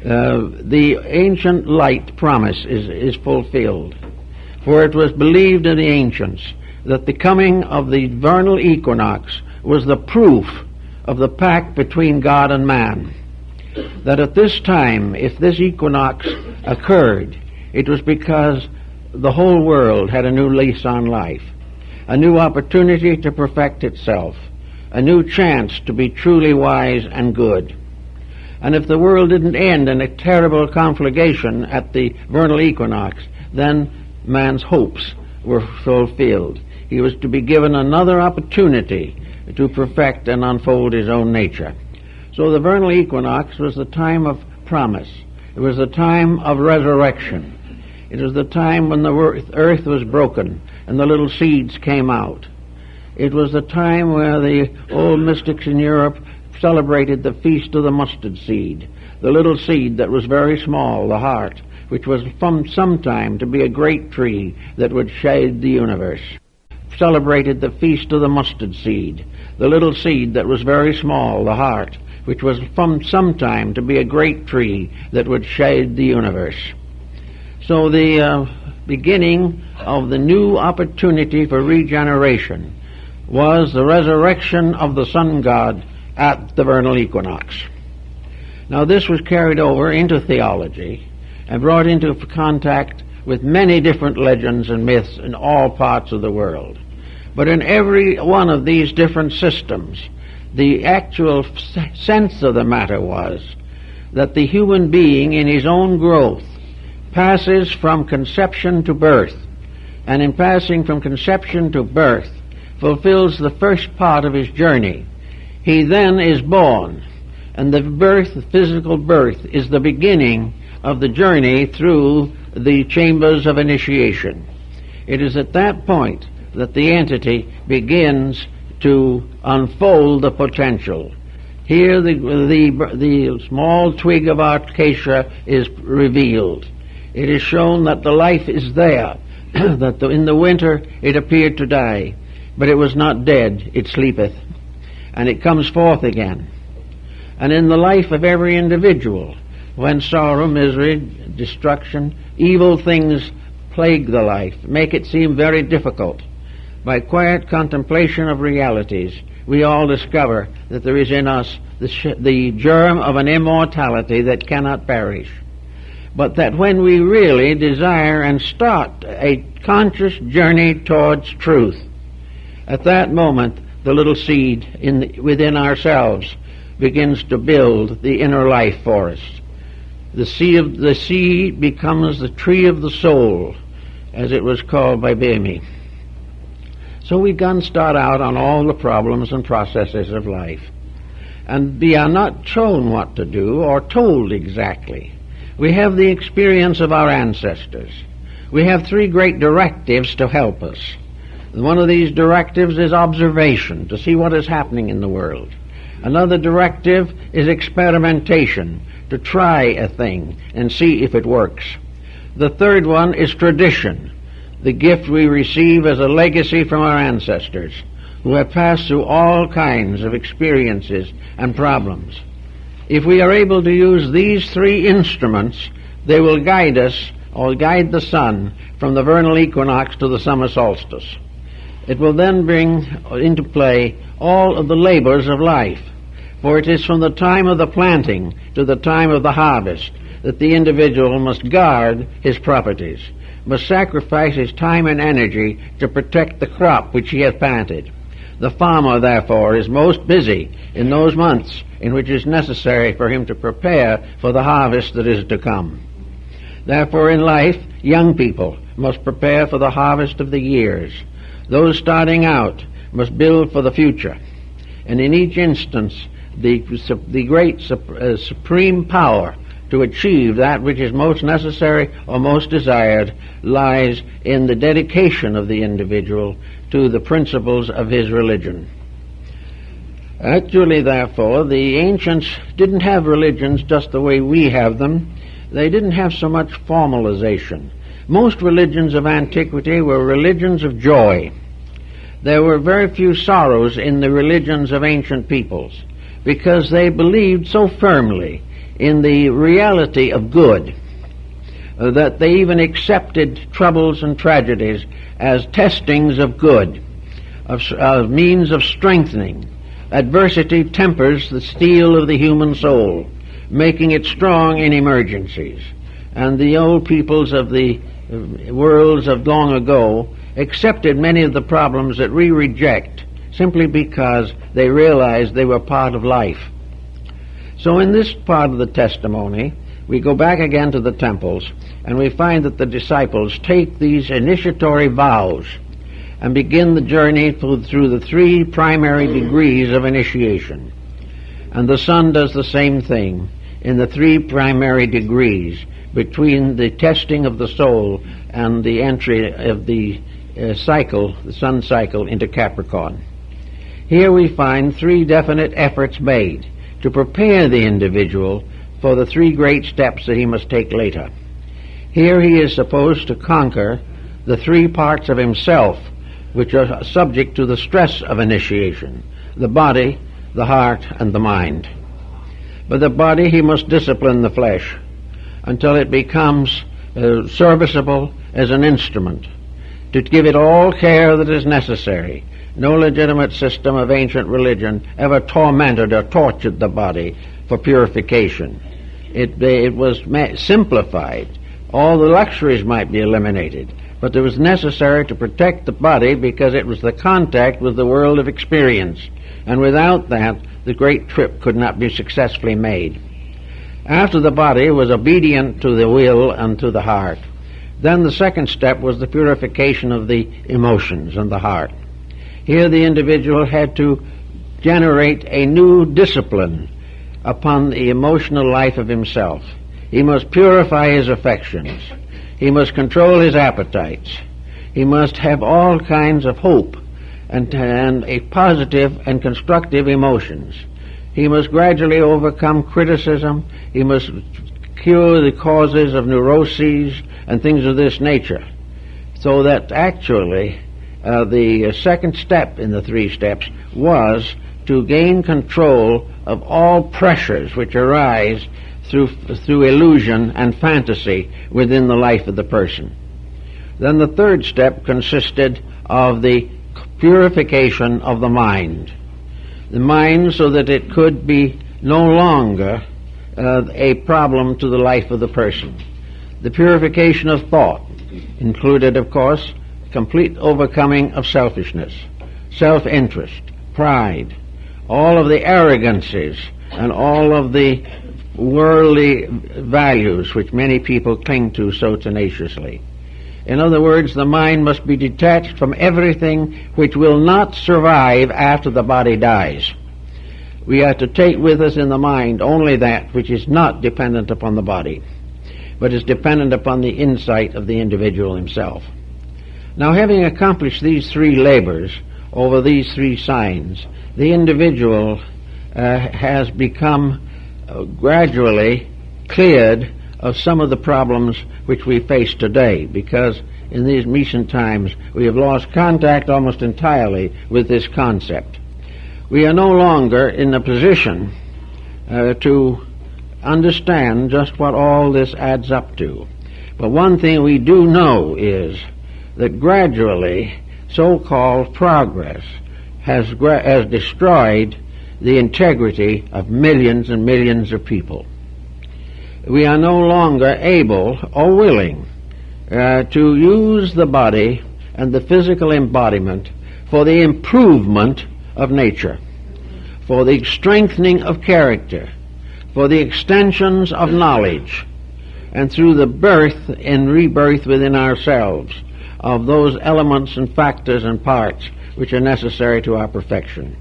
The ancient light promise is fulfilled, for it was believed in the ancients that the coming of the vernal equinox was the proof of the pact between God and man. That at this time, if this equinox occurred, it was because the whole world had a new lease on life, a new opportunity to perfect itself, a new chance to be truly wise and good. And if the world didn't end in a terrible conflagration at the vernal equinox, then man's hopes were fulfilled. He was to be given another opportunity to perfect and unfold his own nature. So the vernal equinox was the time of promise. It was the time of resurrection. It was the time when the earth was broken and the little seeds came out. It was the time where the old mystics in Europe celebrated the feast of the mustard seed, the little seed that was very small, the heart, which was from some time to be a great tree that would shade the universe. Celebrated the feast of the mustard seed, the little seed that was very small, the heart, which was from some time to be a great tree that would shade the universe. So the beginning of the new opportunity for regeneration was the resurrection of the sun god at the vernal equinox. Now this was carried over into theology and brought into contact with many different legends and myths in all parts of the world. But in every one of these different systems, the actual sense of the matter was that the human being in his own growth passes from conception to birth, and in passing from conception to birth fulfills the first part of his journey. He then is born, and the birth, the physical birth, is the beginning of the journey through the chambers of initiation. It is at that point that the entity begins to unfold the potential. Here the small twig of acacia is revealed. It is shown that the life is there, that in the winter it appeared to die, but it was not dead, it sleepeth, and it comes forth again. And in the life of every individual, when sorrow, misery, destruction, evil things plague the life, make it seem very difficult, by quiet contemplation of realities, we all discover that there is in us the germ of an immortality that cannot perish. But that when we really desire and start a conscious journey towards truth, at that moment the little seed within ourselves begins to build the inner life for us. The seed becomes the tree of the soul, as it was called by Bhimi. So we can start out on all the problems and processes of life, and we are not shown what to do or told exactly. We have the experience of our ancestors. We have three great directives to help us. One of these directives is observation, to see what is happening in the world. Another directive is experimentation, to try a thing and see if it works. The third one is tradition, the gift we receive as a legacy from our ancestors, who have passed through all kinds of experiences and problems. If we are able to use these three instruments, they will guide us, or guide the sun, from the vernal equinox to the summer solstice. It will then bring into play all of the labors of life, for it is from the time of the planting to the time of the harvest that the individual must guard his properties, must sacrifice his time and energy to protect the crop which he has planted. The farmer, therefore, is most busy in those months in which it is necessary for him to prepare for the harvest that is to come. Therefore, in life, young people must prepare for the harvest of the years. Those starting out must build for the future. And in each instance, the great supreme power to achieve that which is most necessary or most desired lies in the dedication of the individual to the principles of his religion. Actually, therefore, the ancients didn't have religions just the way we have them. They didn't have so much formalization. Most religions of antiquity were religions of joy. There were very few sorrows in the religions of ancient peoples, because they believed so firmly in the reality of good that they even accepted troubles and tragedies as testings of good, of means of strengthening. Adversity tempers the steel of the human soul, making it strong in emergencies. And the old peoples of the worlds of long ago accepted many of the problems that we reject simply because they realized they were part of life. So in this part of the testimony, we go back again to the temples, and we find that the disciples take these initiatory vows and begin the journey through the three primary degrees of initiation. And the son does the same thing in the three primary degrees between the testing of the soul and the entry of the cycle, the sun cycle, into Capricorn. Here we find three definite efforts made to prepare the individual for the three great steps that he must take later. Here he is supposed to conquer the three parts of himself which are subject to the stress of initiation: the body, the heart, and the mind. By the body he must discipline the flesh until it becomes serviceable as an instrument, to give it all care that is necessary. No legitimate system of ancient religion ever tormented or tortured the body for purification. It was simplified. All the luxuries might be eliminated, but it was necessary to protect the body because it was the contact with the world of experience, and without that the great trip could not be successfully made. After the body was obedient to the will and to the heart, then the second step was the purification of the emotions and the heart. Here the individual had to generate a new discipline upon the emotional life of himself. He must purify his affections. He must control his appetites. He must have all kinds of hope and a positive and constructive emotions. He must gradually overcome criticism. He must cure the causes of neuroses and things of this nature, so that actually the second step in the three steps was to gain control of all pressures which arise through illusion and fantasy within the life of the person. Then the third step consisted of the purification of the mind. The mind, so that it could be no longer a problem to the life of the person. The purification of thought included, of course, complete overcoming of selfishness, self-interest, pride, all of the arrogances and all of the worldly values which many people cling to so tenaciously. In other words, the mind must be detached from everything which will not survive after the body dies. We are to take with us in the mind only that which is not dependent upon the body, but is dependent upon the insight of the individual himself. Now, having accomplished these three labors over these three signs, the individual has become gradually cleared of some of the problems which we face today, because in these recent times we have lost contact almost entirely with this concept. We are no longer in a position to understand just what all this adds up to. But one thing we do know is that gradually so-called progress has destroyed the integrity of millions and millions of people. We are no longer able or willing to use the body and the physical embodiment for the improvement of nature, for the strengthening of character, for the extensions of knowledge, and through the birth and rebirth within ourselves of those elements and factors and parts which are necessary to our perfection.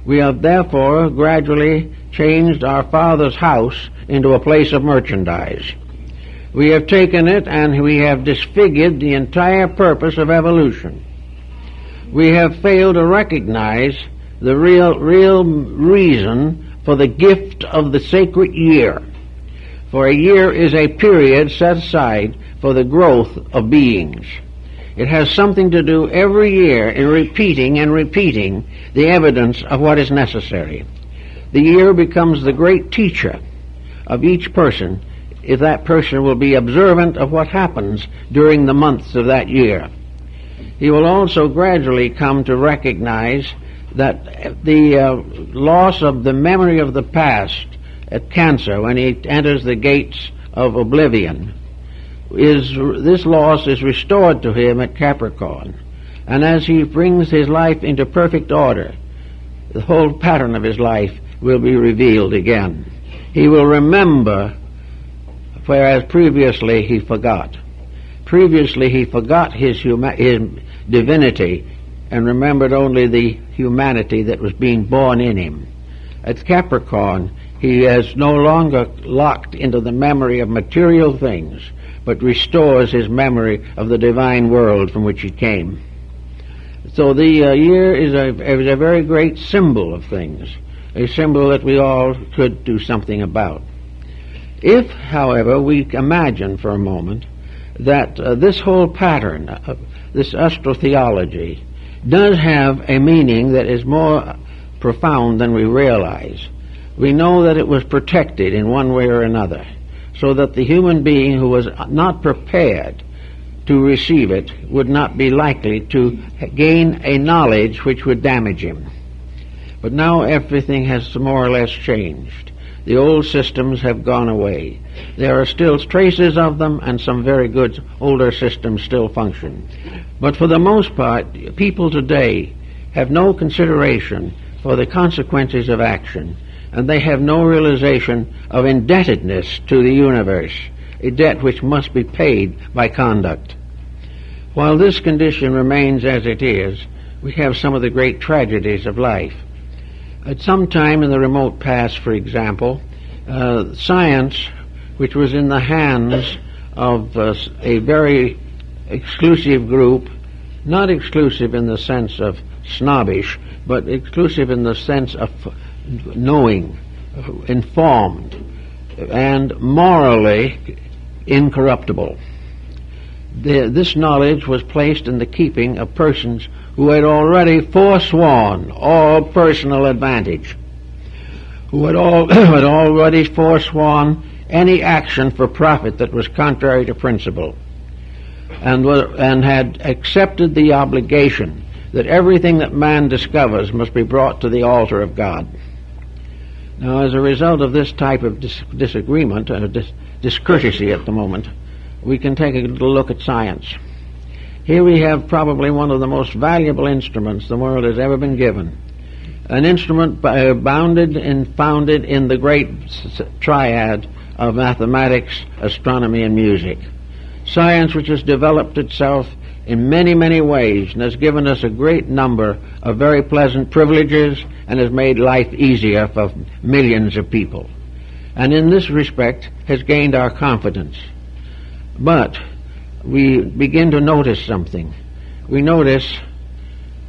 We have therefore gradually changed our Father's house into a place of merchandise. We have taken it and we have disfigured the entire purpose of evolution. We have failed to recognize the real reason for the gift of the sacred year. For a year is a period set aside for the growth of beings. It has something to do every year in repeating and repeating the evidence of what is necessary. The year becomes the great teacher of each person if that person will be observant of what happens during the months of that year. He will also gradually come to recognize that the loss of the memory of the past at Cancer, when he enters the gates of oblivion, this loss is restored to him at Capricorn. And as he brings his life into perfect order, the whole pattern of his life will be revealed again. He will remember, whereas previously he forgot. Previously he forgot his divinity and remembered only the humanity that was being born in him. At Capricorn, he is no longer locked into the memory of material things, but restores his memory of the divine world from which he came. So the year is a very great symbol of things, a symbol that we all could do something about. If, however, we imagine for a moment that this whole pattern, this Astro Theology, does have a meaning that is more profound than we realize, we know that it was protected in one way or another, so that the human being who was not prepared to receive it would not be likely to gain a knowledge which would damage him. But now everything has more or less changed. The old systems have gone away. There are still traces of them, and some very good older systems still function. But for the most part, people today have no consideration for the consequences of action, and they have no realization of indebtedness to the universe, a debt which must be paid by conduct. While this condition remains as it is, we have some of the great tragedies of life. At some time in the remote past, for example, science, which was in the hands of a very exclusive group, not exclusive in the sense of snobbish, but exclusive in the sense of knowing, informed, and morally incorruptible. This knowledge was placed in the keeping of persons who had already forsworn all personal advantage, who had already forsworn any action for profit that was contrary to principle, and had accepted the obligation that everything that man discovers must be brought to the altar of God. Now, as a result of this type of disagreement, discourtesy at the moment, we can take a little look at science. Here we have probably one of the most valuable instruments the world has ever been given, an instrument bounded and founded in the great triad of mathematics, astronomy, and music. Science which has developed itself in many, many ways and has given us a great number of very pleasant privileges and has made life easier for millions of people, and in this respect has gained our confidence. But we begin to notice something. We notice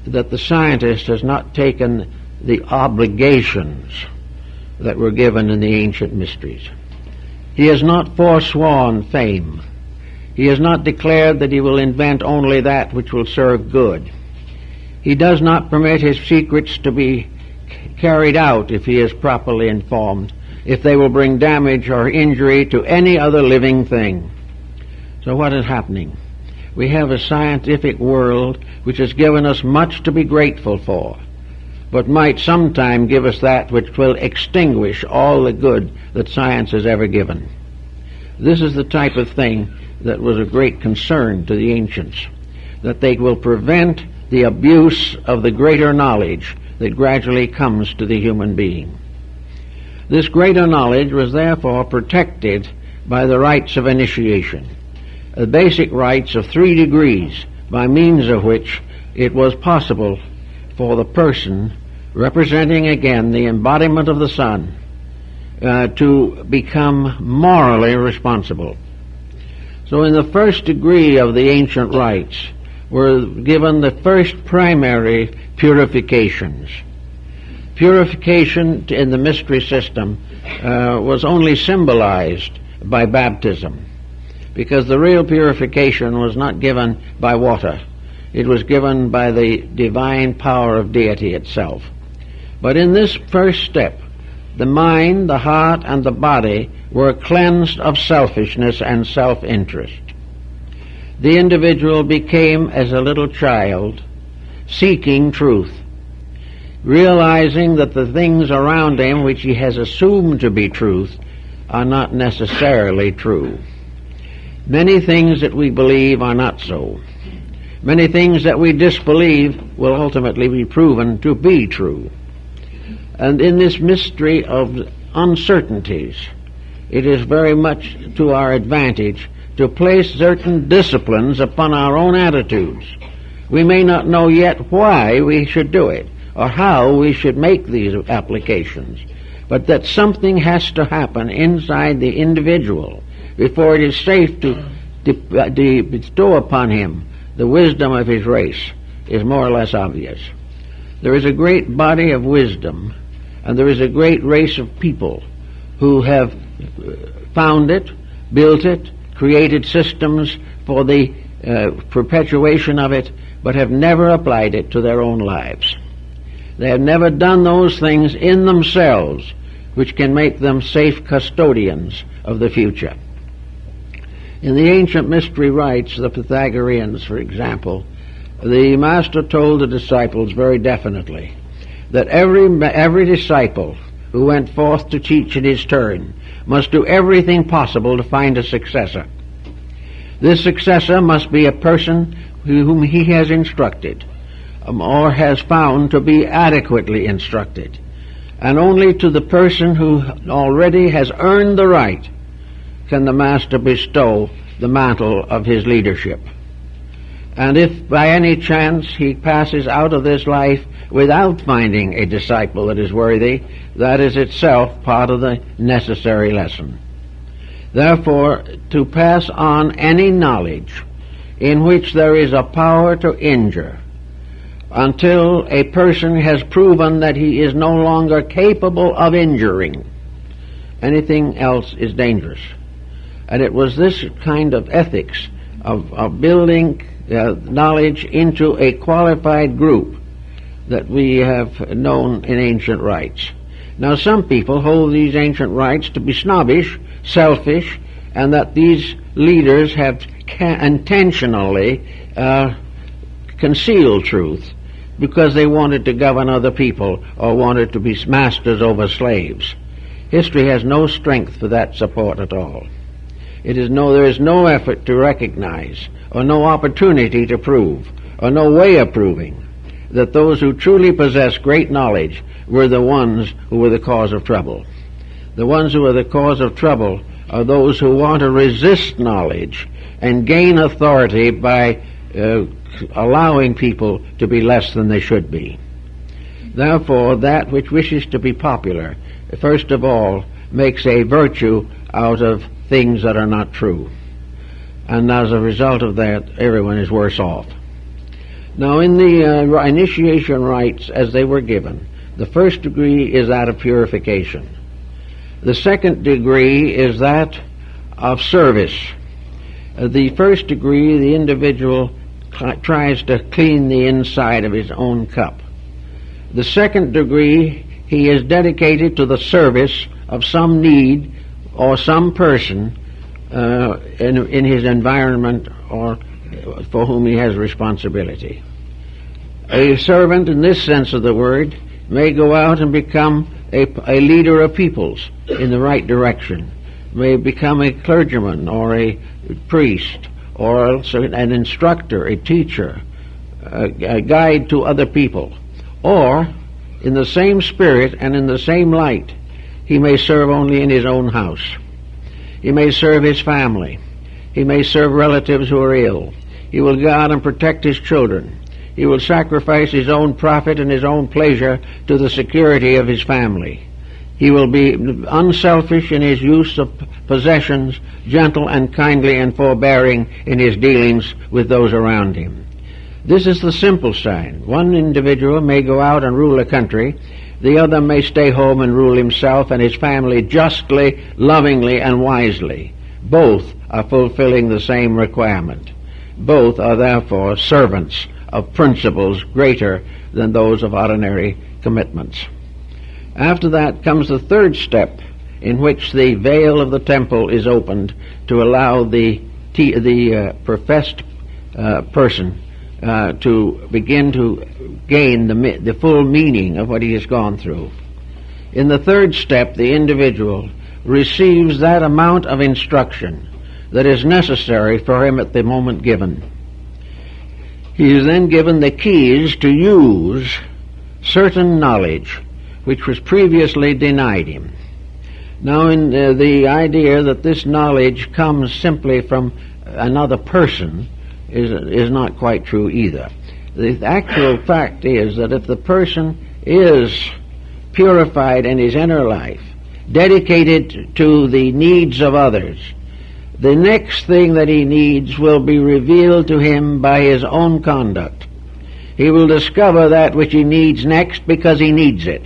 that the scientist has not taken the obligations that were given in the ancient mysteries. He has not forsworn fame. He has not declared that he will invent only that which will serve good. He does not permit his secrets to be carried out if he is properly informed, if they will bring damage or injury to any other living thing. So what is happening? We have a scientific world which has given us much to be grateful for, but might sometime give us that which will extinguish all the good that science has ever given. This is the type of thing that was a great concern to the ancients, that they will prevent the abuse of the greater knowledge that gradually comes to the human being. This greater knowledge was therefore protected by the rites of initiation, the basic rites of 3 degrees, by means of which it was possible for the person, representing again the embodiment of the Son, to become morally responsible. So in the first degree of the ancient rites were given the first primary purifications. Purification in the mystery system was only symbolized by baptism, because the real purification was not given by water. It was given by the divine power of deity itself. But in this first step, the mind, the heart, and the body were cleansed of selfishness and self-interest. The individual became as a little child, seeking truth, realizing that the things around him which he has assumed to be truth are not necessarily true. Many things that we believe are not so. Many things that we disbelieve will ultimately be proven to be true. And in this mystery of uncertainties, it is very much to our advantage to place certain disciplines upon our own attitudes. We may not know yet why we should do it, or how we should make these applications, but that something has to happen inside the individual before it is safe to bestow upon him the wisdom of his race is more or less obvious. There is a great body of wisdom, and there is a great race of people who have found it, built it, created systems for the perpetuation of it, but have never applied it to their own lives. They have never done those things in themselves which can make them safe custodians of the future. In the ancient mystery rites, the Pythagoreans, for example, the master told the disciples very definitely that every disciple who went forth to teach in his turn must do everything possible to find a successor. This successor must be a person whom he has instructed, or has found to be adequately instructed. And only to the person who already has earned the right can the master bestow the mantle of his leadership. And if by any chance he passes out of this life without finding a disciple that is worthy, that is itself part of the necessary lesson. Therefore, to pass on any knowledge in which there is a power to injure, until a person has proven that he is no longer capable of injuring, anything else is dangerous. And it was this kind of ethics of building knowledge into a qualified group that we have known in ancient rites. Now, some people hold these ancient rites to be snobbish, selfish, and that these leaders have intentionally concealed truth because they wanted to govern other people or wanted to be masters over slaves. History has no strength for that support at all. There is no effort to recognize, or no opportunity to prove, or no way of proving that those who truly possess great knowledge were the ones who were the cause of trouble. The ones who are the cause of trouble are those who want to resist knowledge and gain authority by allowing people to be less than they should be. Therefore, that which wishes to be popular, first of all, makes a virtue out of things that are not true. and as a result of that, everyone is worse off. Now, in the initiation rites as they were given, the first degree is that of purification. The second degree is that of service. The first degree, the individual tries to clean the inside of his own cup. The second degree, he is dedicated to the service of some need or some person in his environment or for whom he has responsibility. A servant, in this sense of the word, may go out and become a leader of peoples in the right direction, may become a clergyman or a priest, or also an instructor, a teacher, a guide to other people. Or, in the same spirit and in the same light, he may serve only in his own house. He may serve his family. He may serve relatives who are ill. He will guard and protect his children. He will sacrifice his own profit and his own pleasure to the security of his family. He will be unselfish in his use of possessions, gentle and kindly and forbearing in his dealings with those around him. This is the simple sign. One individual may go out and rule a country. The other may stay home and rule himself and his family justly, lovingly, and wisely. Both are fulfilling the same requirement. Both are therefore servants of principles greater than those of ordinary commitments. After that comes the third step, in which the veil of the temple is opened to allow the professed person to begin to gain the full meaning of what he has gone through. In the third step, the individual receives that amount of instruction that is necessary for him at the moment given. He is then given the keys to use certain knowledge which was previously denied him. Now, in the idea that this knowledge comes simply from another person is not quite true either. The actual fact is that if the person is purified in his inner life, dedicated to the needs of others, the next thing that he needs will be revealed to him by his own conduct. He will discover that which he needs next because he needs it.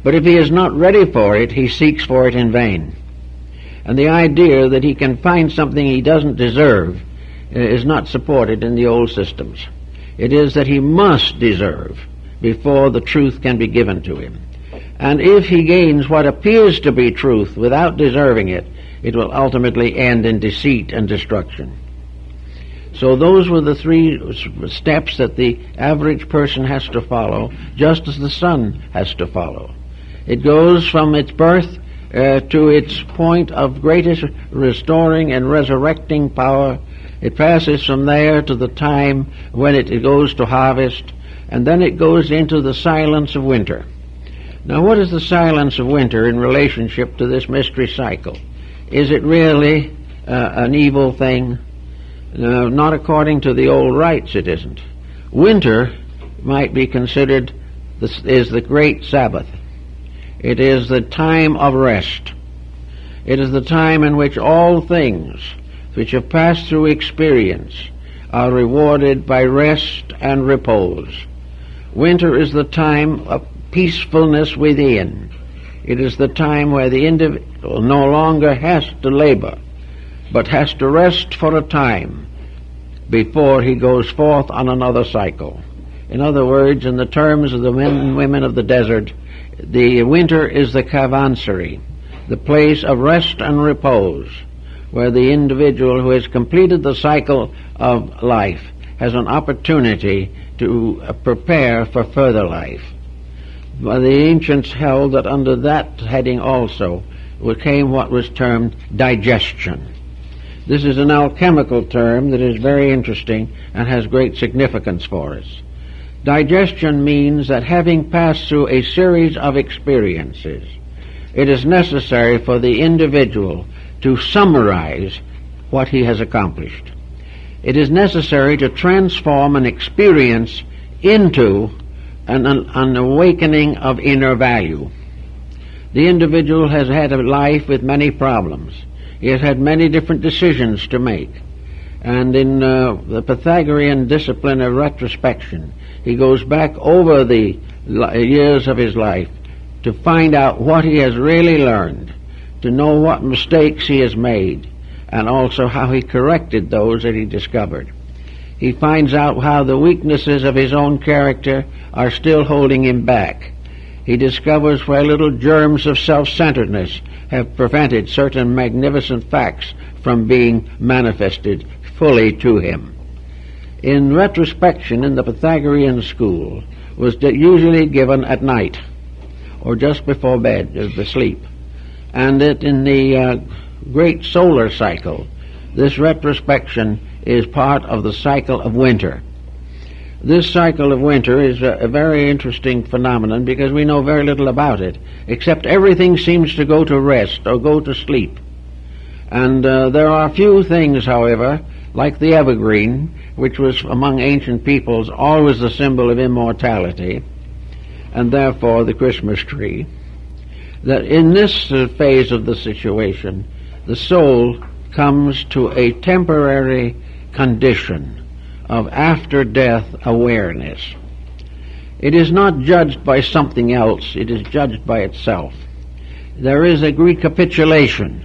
But if he is not ready for it, he seeks for it in vain. And the idea that he can find something he doesn't deserve is not supported in the old systems. It is that he must deserve before the truth can be given to him. And if he gains what appears to be truth without deserving it, it will ultimately end in deceit and destruction. So those were the three steps that the average person has to follow, just as the sun has to follow. It goes from its birth to its point of greatest restoring and resurrecting power. It passes from there to the time when it goes to harvest, and then it goes into the silence of winter. Now, what is the silence of winter in relationship to this mystery cycle? Is it really an evil thing? No, not according to the old rites, it isn't. Winter might be considered is the great Sabbath. It is the time of rest. It is the time in which all things which have passed through experience are rewarded by rest and repose. Winter is the time of peacefulness within. It is the time where the individual no longer has to labor, but has to rest for a time before he goes forth on another cycle. In other words, in the terms of the men and women of the desert, the winter is the caravanserai, the place of rest and repose, where the individual who has completed the cycle of life has an opportunity to prepare for further life. Well, the ancients held that under that heading also came what was termed digestion. This is an alchemical term that is very interesting and has great significance for us. Digestion means that having passed through a series of experiences, it is necessary for the individual to summarize what he has accomplished. It is necessary to transform an experience into an awakening of inner value. The individual has had a life with many problems. He has had many different decisions to make. And in the Pythagorean discipline of retrospection, he goes back over the years of his life to find out what he has really learned, to know what mistakes he has made, and also how he corrected those that he discovered. He finds out how the weaknesses of his own character are still holding him back. He discovers where little germs of self-centeredness have prevented certain magnificent facts from being manifested fully to him. In retrospection in the Pythagorean school was usually given at night or just before bed, as the sleep. And that in the great solar cycle, this retrospection is part of the cycle of winter. This cycle of winter is a very interesting phenomenon because we know very little about it, except everything seems to go to rest or go to sleep. And there are few things, however, like the evergreen, which was among ancient peoples always the symbol of immortality, and therefore the Christmas tree, that in this phase of the situation, the soul comes to a temporary condition of after-death awareness. It is not judged by something else, it is judged by itself. There is a recapitulation,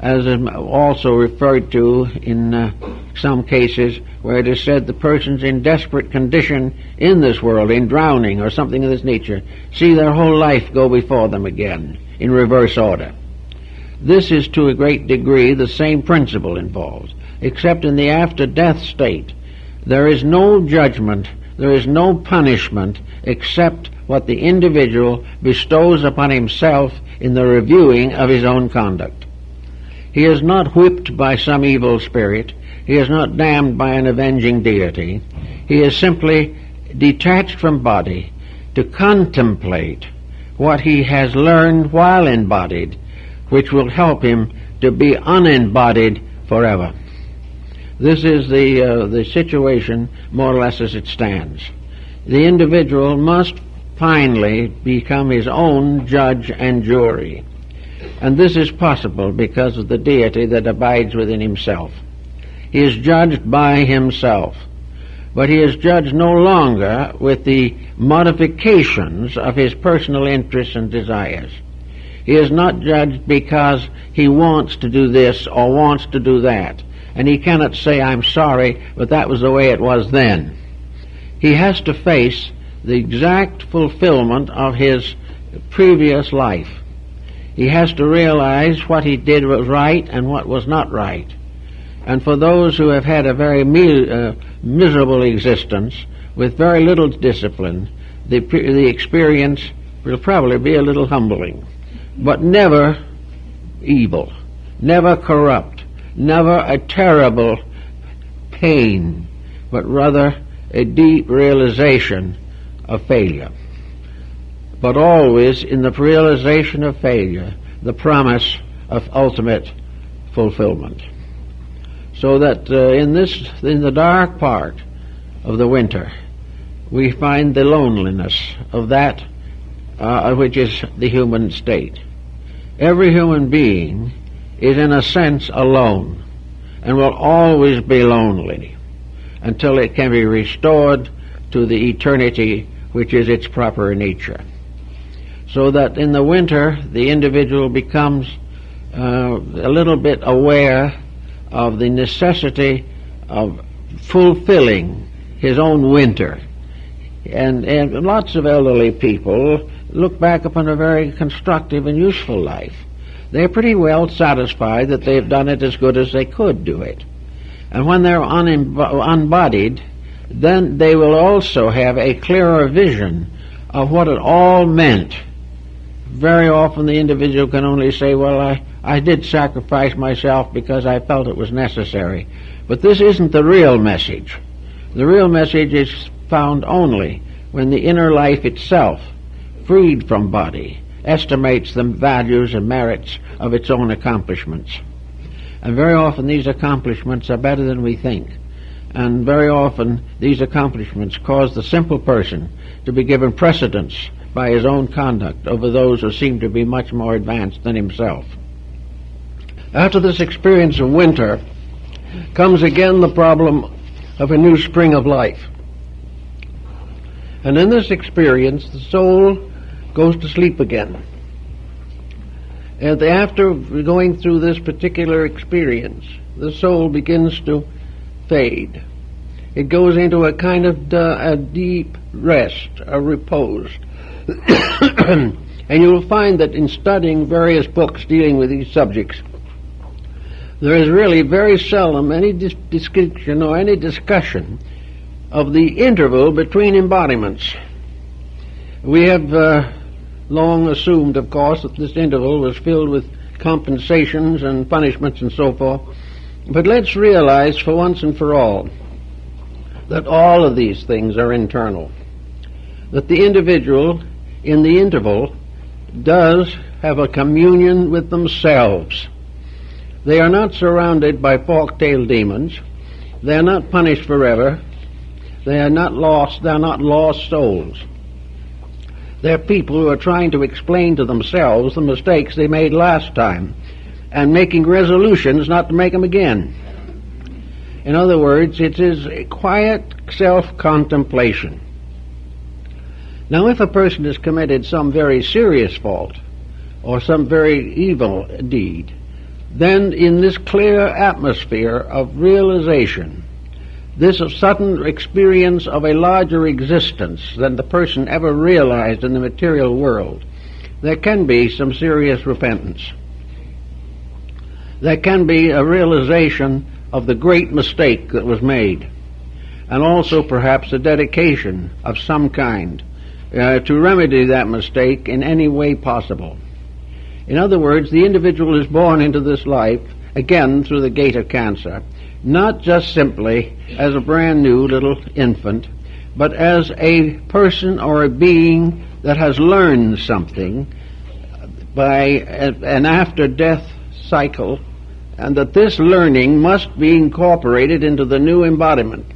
as is also referred to in some cases where it is said the person's in desperate condition in this world, in drowning or something of this nature, see their whole life go before them again in reverse order. This is to a great degree the same principle involved, except in the after-death state. There is no judgment, there is no punishment except what the individual bestows upon himself in the reviewing of his own conduct. He is not whipped by some evil spirit. He is not damned by an avenging deity. He is simply detached from body to contemplate what he has learned while embodied, which will help him to be unembodied forever. This is the situation more or less as it stands. The individual must finally become his own judge and jury. And this is possible because of the deity that abides within himself. He is judged by himself, but he is judged no longer with the modifications of his personal interests and desires. He is not judged because he wants to do this or wants to do that, and he cannot say, I'm sorry, but that was the way it was then. He has to face the exact fulfillment of his previous life. He has to realize what he did was right and what was not right. And for those who have had a very miserable existence with very little discipline, the experience will probably be a little humbling, but never evil, never corrupt, never a terrible pain, but rather a deep realization of failure. But always in the realization of failure, the promise of ultimate fulfillment. So that in the dark part of the winter, we find the loneliness of that which is the human state. Every human being is in a sense alone and will always be lonely until it can be restored to the eternity which is its proper nature. So that in the winter the individual becomes a little bit aware of the necessity of fulfilling his own winter. And lots of elderly people look back upon a very constructive and useful life. They're pretty well satisfied that they've done it as good as they could do it. And when they're unbodied, then they will also have a clearer vision of what it all meant. Very often the individual can only say, well, I did sacrifice myself because I felt it was necessary. But this isn't the real message. The real message is found only when the inner life itself, freed from body, estimates the values and merits of its own accomplishments. And very often these accomplishments are better than we think. And very often these accomplishments cause the simple person to be given precedence by his own conduct over those who seem to be much more advanced than himself. After this experience of winter, comes again the problem of a new spring of life. And in this experience, the soul goes to sleep again. And after going through this particular experience, the soul begins to fade. It goes into a kind of a deep rest, a repose. And you will find that in studying various books dealing with these subjects, there is really very seldom any description or any discussion of the interval between embodiments. We have long assumed, of course, that this interval was filled with compensations and punishments and so forth. But let's realize for once and for all that all of these things are internal. That the individual in the interval does have a communion with themselves. They are not surrounded by fork-tailed demons. They are not punished forever. They are not lost. They are not lost souls. They're people who are trying to explain to themselves the mistakes they made last time and making resolutions not to make them again. In other words, it is a quiet self-contemplation. Now, if a person has committed some very serious fault or some very evil deed, then in this clear atmosphere of realization, this sudden experience of a larger existence than the person ever realized in the material world, there can be some serious repentance. There can be a realization of the great mistake that was made, and also perhaps a dedication of some kind to remedy that mistake in any way possible. In other words, the individual is born into this life, again through the gate of cancer, not just simply as a brand new little infant, but as a person or a being that has learned something by an after-death cycle, and that this learning must be incorporated into the new embodiment.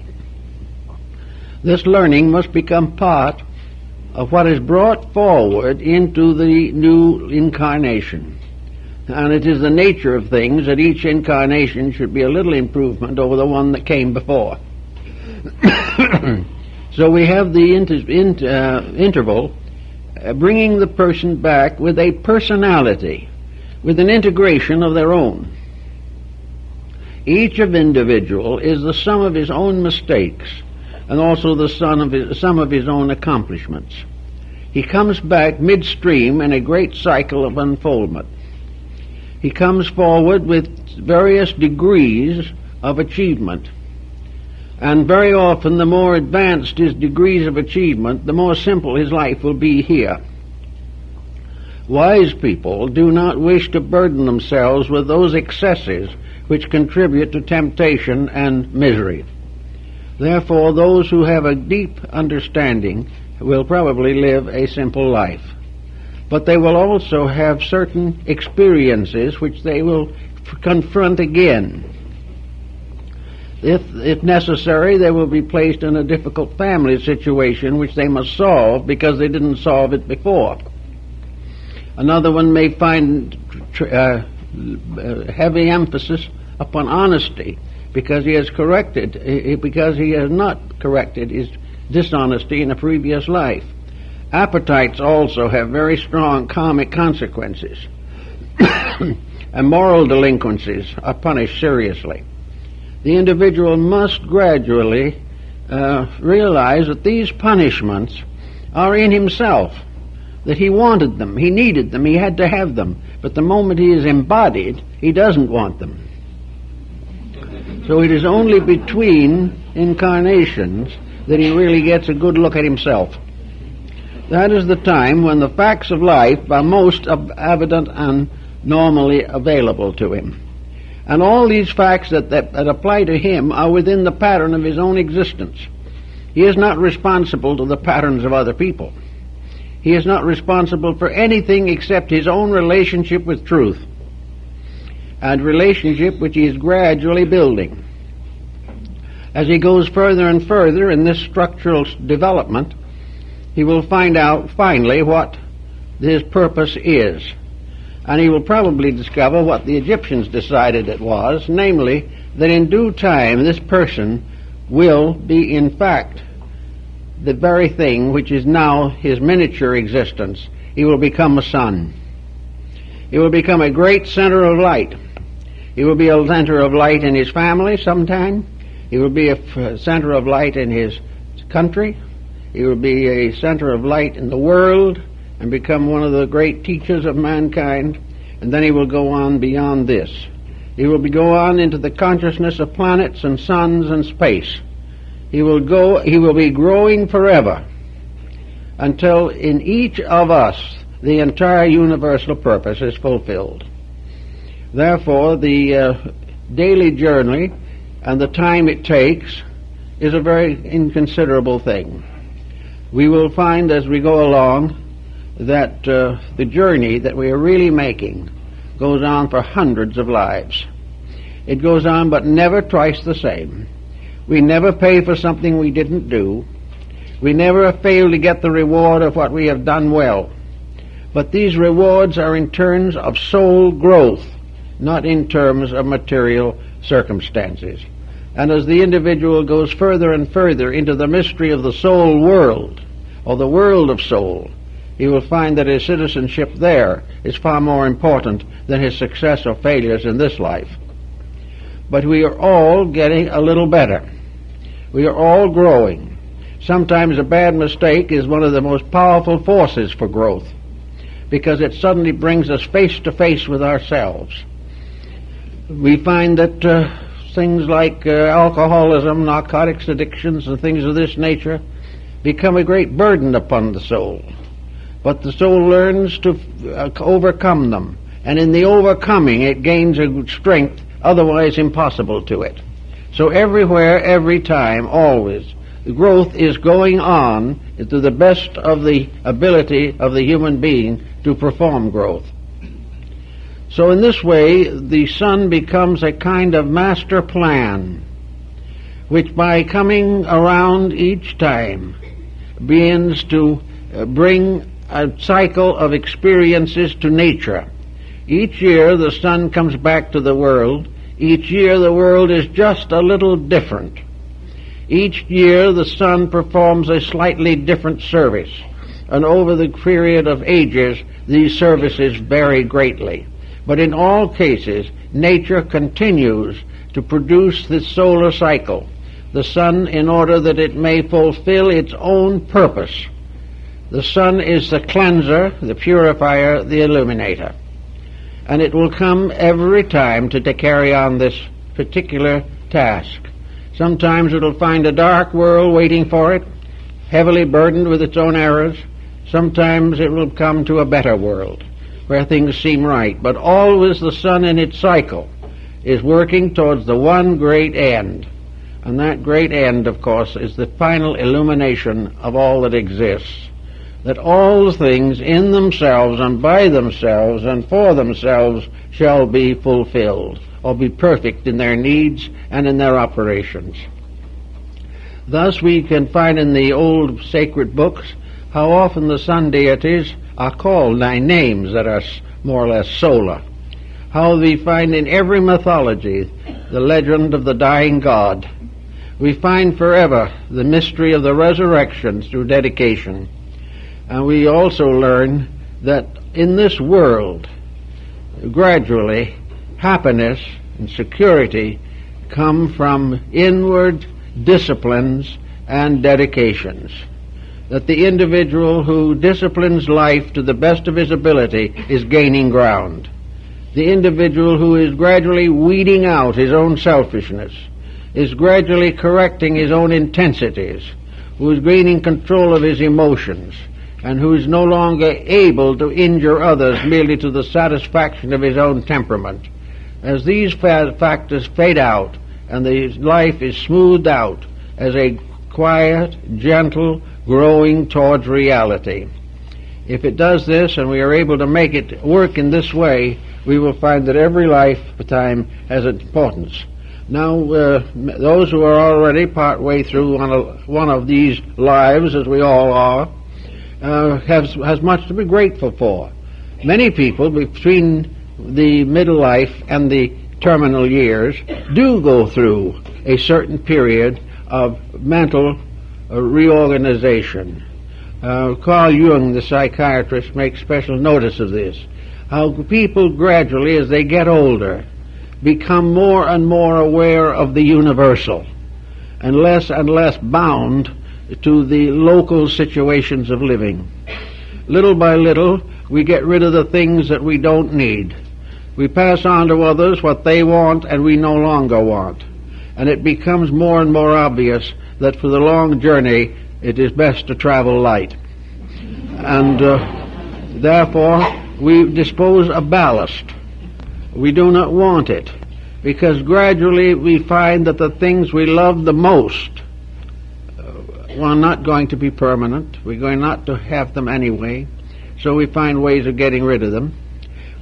This learning must become part of what is brought forward into the new incarnation. And it is the nature of things that each incarnation should be a little improvement over the one that came before. So we have the interval bringing the person back with a personality, with an integration of their own. Each individual is the sum of his own mistakes and also the sum of his own accomplishments. He comes back midstream in a great cycle of unfoldment. He comes forward with various degrees of achievement. And very often the more advanced his degrees of achievement, the more simple his life will be here. Wise people do not wish to burden themselves with those excesses which contribute to temptation and misery. Therefore, those who have a deep understanding will probably live a simple life. But they will also have certain experiences which they will confront again. If necessary, they will be placed in a difficult family situation which they must solve because they didn't solve it before. Another one may find heavy emphasis upon honesty because he has not corrected his dishonesty in a previous life. Appetites also have very strong karmic consequences, and moral delinquencies are punished seriously. The individual must gradually realize that these punishments are in himself, that he wanted them, he needed them, he had to have them, but the moment he is embodied, he doesn't want them. So it is only between incarnations that he really gets a good look at himself. That is the time when the facts of life are most evident and normally available to him. And all these facts that apply to him are within the pattern of his own existence. He is not responsible to the patterns of other people. He is not responsible for anything except his own relationship with truth, and relationship which he is gradually building. As he goes further and further in this structural development, he will find out finally what his purpose is. And he will probably discover what the Egyptians decided it was, namely that in due time this person will be in fact the very thing which is now his miniature existence. He will become a sun. He will become a great center of light. He will be a center of light in his family sometime. He will be a center of light in his country. He will be a center of light in the world and become one of the great teachers of mankind. And then he will go on beyond this. He will go on into the consciousness of planets and suns and space. He will be growing forever until in each of us the entire universal purpose is fulfilled. Therefore, the daily journey and the time it takes is a very inconsiderable thing. We will find as we go along that the journey that we are really making goes on for hundreds of lives. It goes on, but never twice the same. We never pay for something we didn't do. We never fail to get the reward of what we have done well. But these rewards are in terms of soul growth, not in terms of material circumstances. And as the individual goes further and further into the mystery of the soul world, or the world of soul, he will find that his citizenship there is far more important than his success or failures in this life. But we are all getting a little better. We are all growing. Sometimes a bad mistake is one of the most powerful forces for growth, because it suddenly brings us face to face with ourselves. We find that things like alcoholism, narcotics addictions, and things of this nature become a great burden upon the soul. But the soul learns to overcome them, and in the overcoming it gains a strength otherwise impossible to it. So everywhere, every time, always, the growth is going on to the best of the ability of the human being to perform growth. So in this way, the sun becomes a kind of master plan, which by coming around each time begins to bring a cycle of experiences to nature. Each year the sun comes back to the world. Each year the world is just a little different. Each year the sun performs a slightly different service, and over the period of ages these services vary greatly. But in all cases, nature continues to produce this solar cycle, the sun, in order that it may fulfill its own purpose. The sun is the cleanser, the purifier, the illuminator. And it will come every time to carry on this particular task. Sometimes it will find a dark world waiting for it, heavily burdened with its own errors. Sometimes it will come to a better world, where things seem right. But always the sun in its cycle is working towards the one great end. And that great end, of course, is the final illumination of all that exists. That all things in themselves and by themselves and for themselves shall be fulfilled, or be perfect in their needs and in their operations. Thus we can find in the old sacred books how often the sun deities are called by names that are more or less solar. How we find in every mythology the legend of the dying god. We find forever the mystery of the resurrection through dedication. And we also learn that in this world, gradually, happiness and security come from inward disciplines and dedications. That the individual who disciplines life to the best of his ability is gaining ground. The individual who is gradually weeding out his own selfishness, is gradually correcting his own intensities, who is gaining control of his emotions, and who is no longer able to injure others merely to the satisfaction of his own temperament. As these factors fade out and the life is smoothed out as a quiet, gentle, growing towards reality. If it does this and we are able to make it work in this way, we will find that every lifetime has importance. Now, those who are already part way through one of these lives, as we all are, has much to be grateful for. Many people between the middle life and the terminal years do go through a certain period of mental reorganization. Carl Jung, the psychiatrist, makes special notice of this, how people gradually, as they get older, become more and more aware of the universal and less bound to the local situations of living. Little by little, we get rid of the things that we don't need. We pass on to others what they want and we no longer want. And it becomes more and more obvious that for the long journey it is best to travel light. And therefore we dispose of ballast. We do not want it, because gradually we find that the things we love the most are not going to be permanent. We're going not to have them anyway, so we find ways of getting rid of them.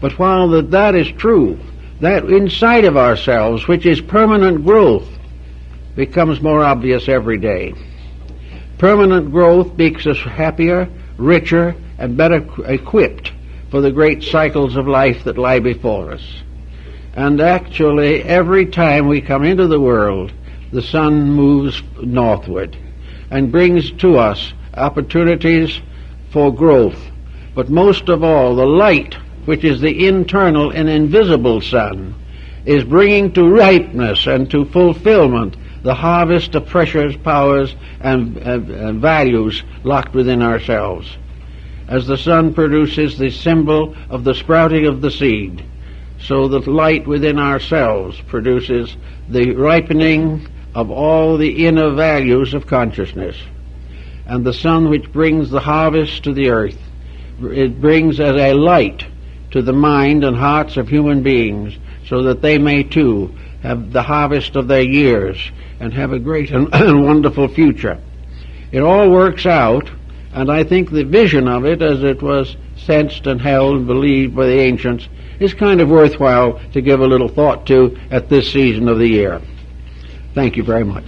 But while that is true, that inside of ourselves, which is permanent growth, becomes more obvious every day. Permanent growth makes us happier, richer, and better equipped for the great cycles of life that lie before us. And actually, every time we come into the world, the sun moves northward and brings to us opportunities for growth. But most of all, the light, which is the internal and invisible sun, is bringing to ripeness and to fulfillment the harvest of precious powers and values locked within ourselves. As the sun produces the symbol of the sprouting of the seed, so the light within ourselves produces the ripening of all the inner values of consciousness. And the sun which brings the harvest to the earth, it brings as a light to the mind and hearts of human beings, so that they may too have the harvest of their years and have a great and wonderful future. It all works out, and I think the vision of it, as it was sensed and held and believed by the ancients, is kind of worthwhile to give a little thought to at this season of the year. Thank you very much.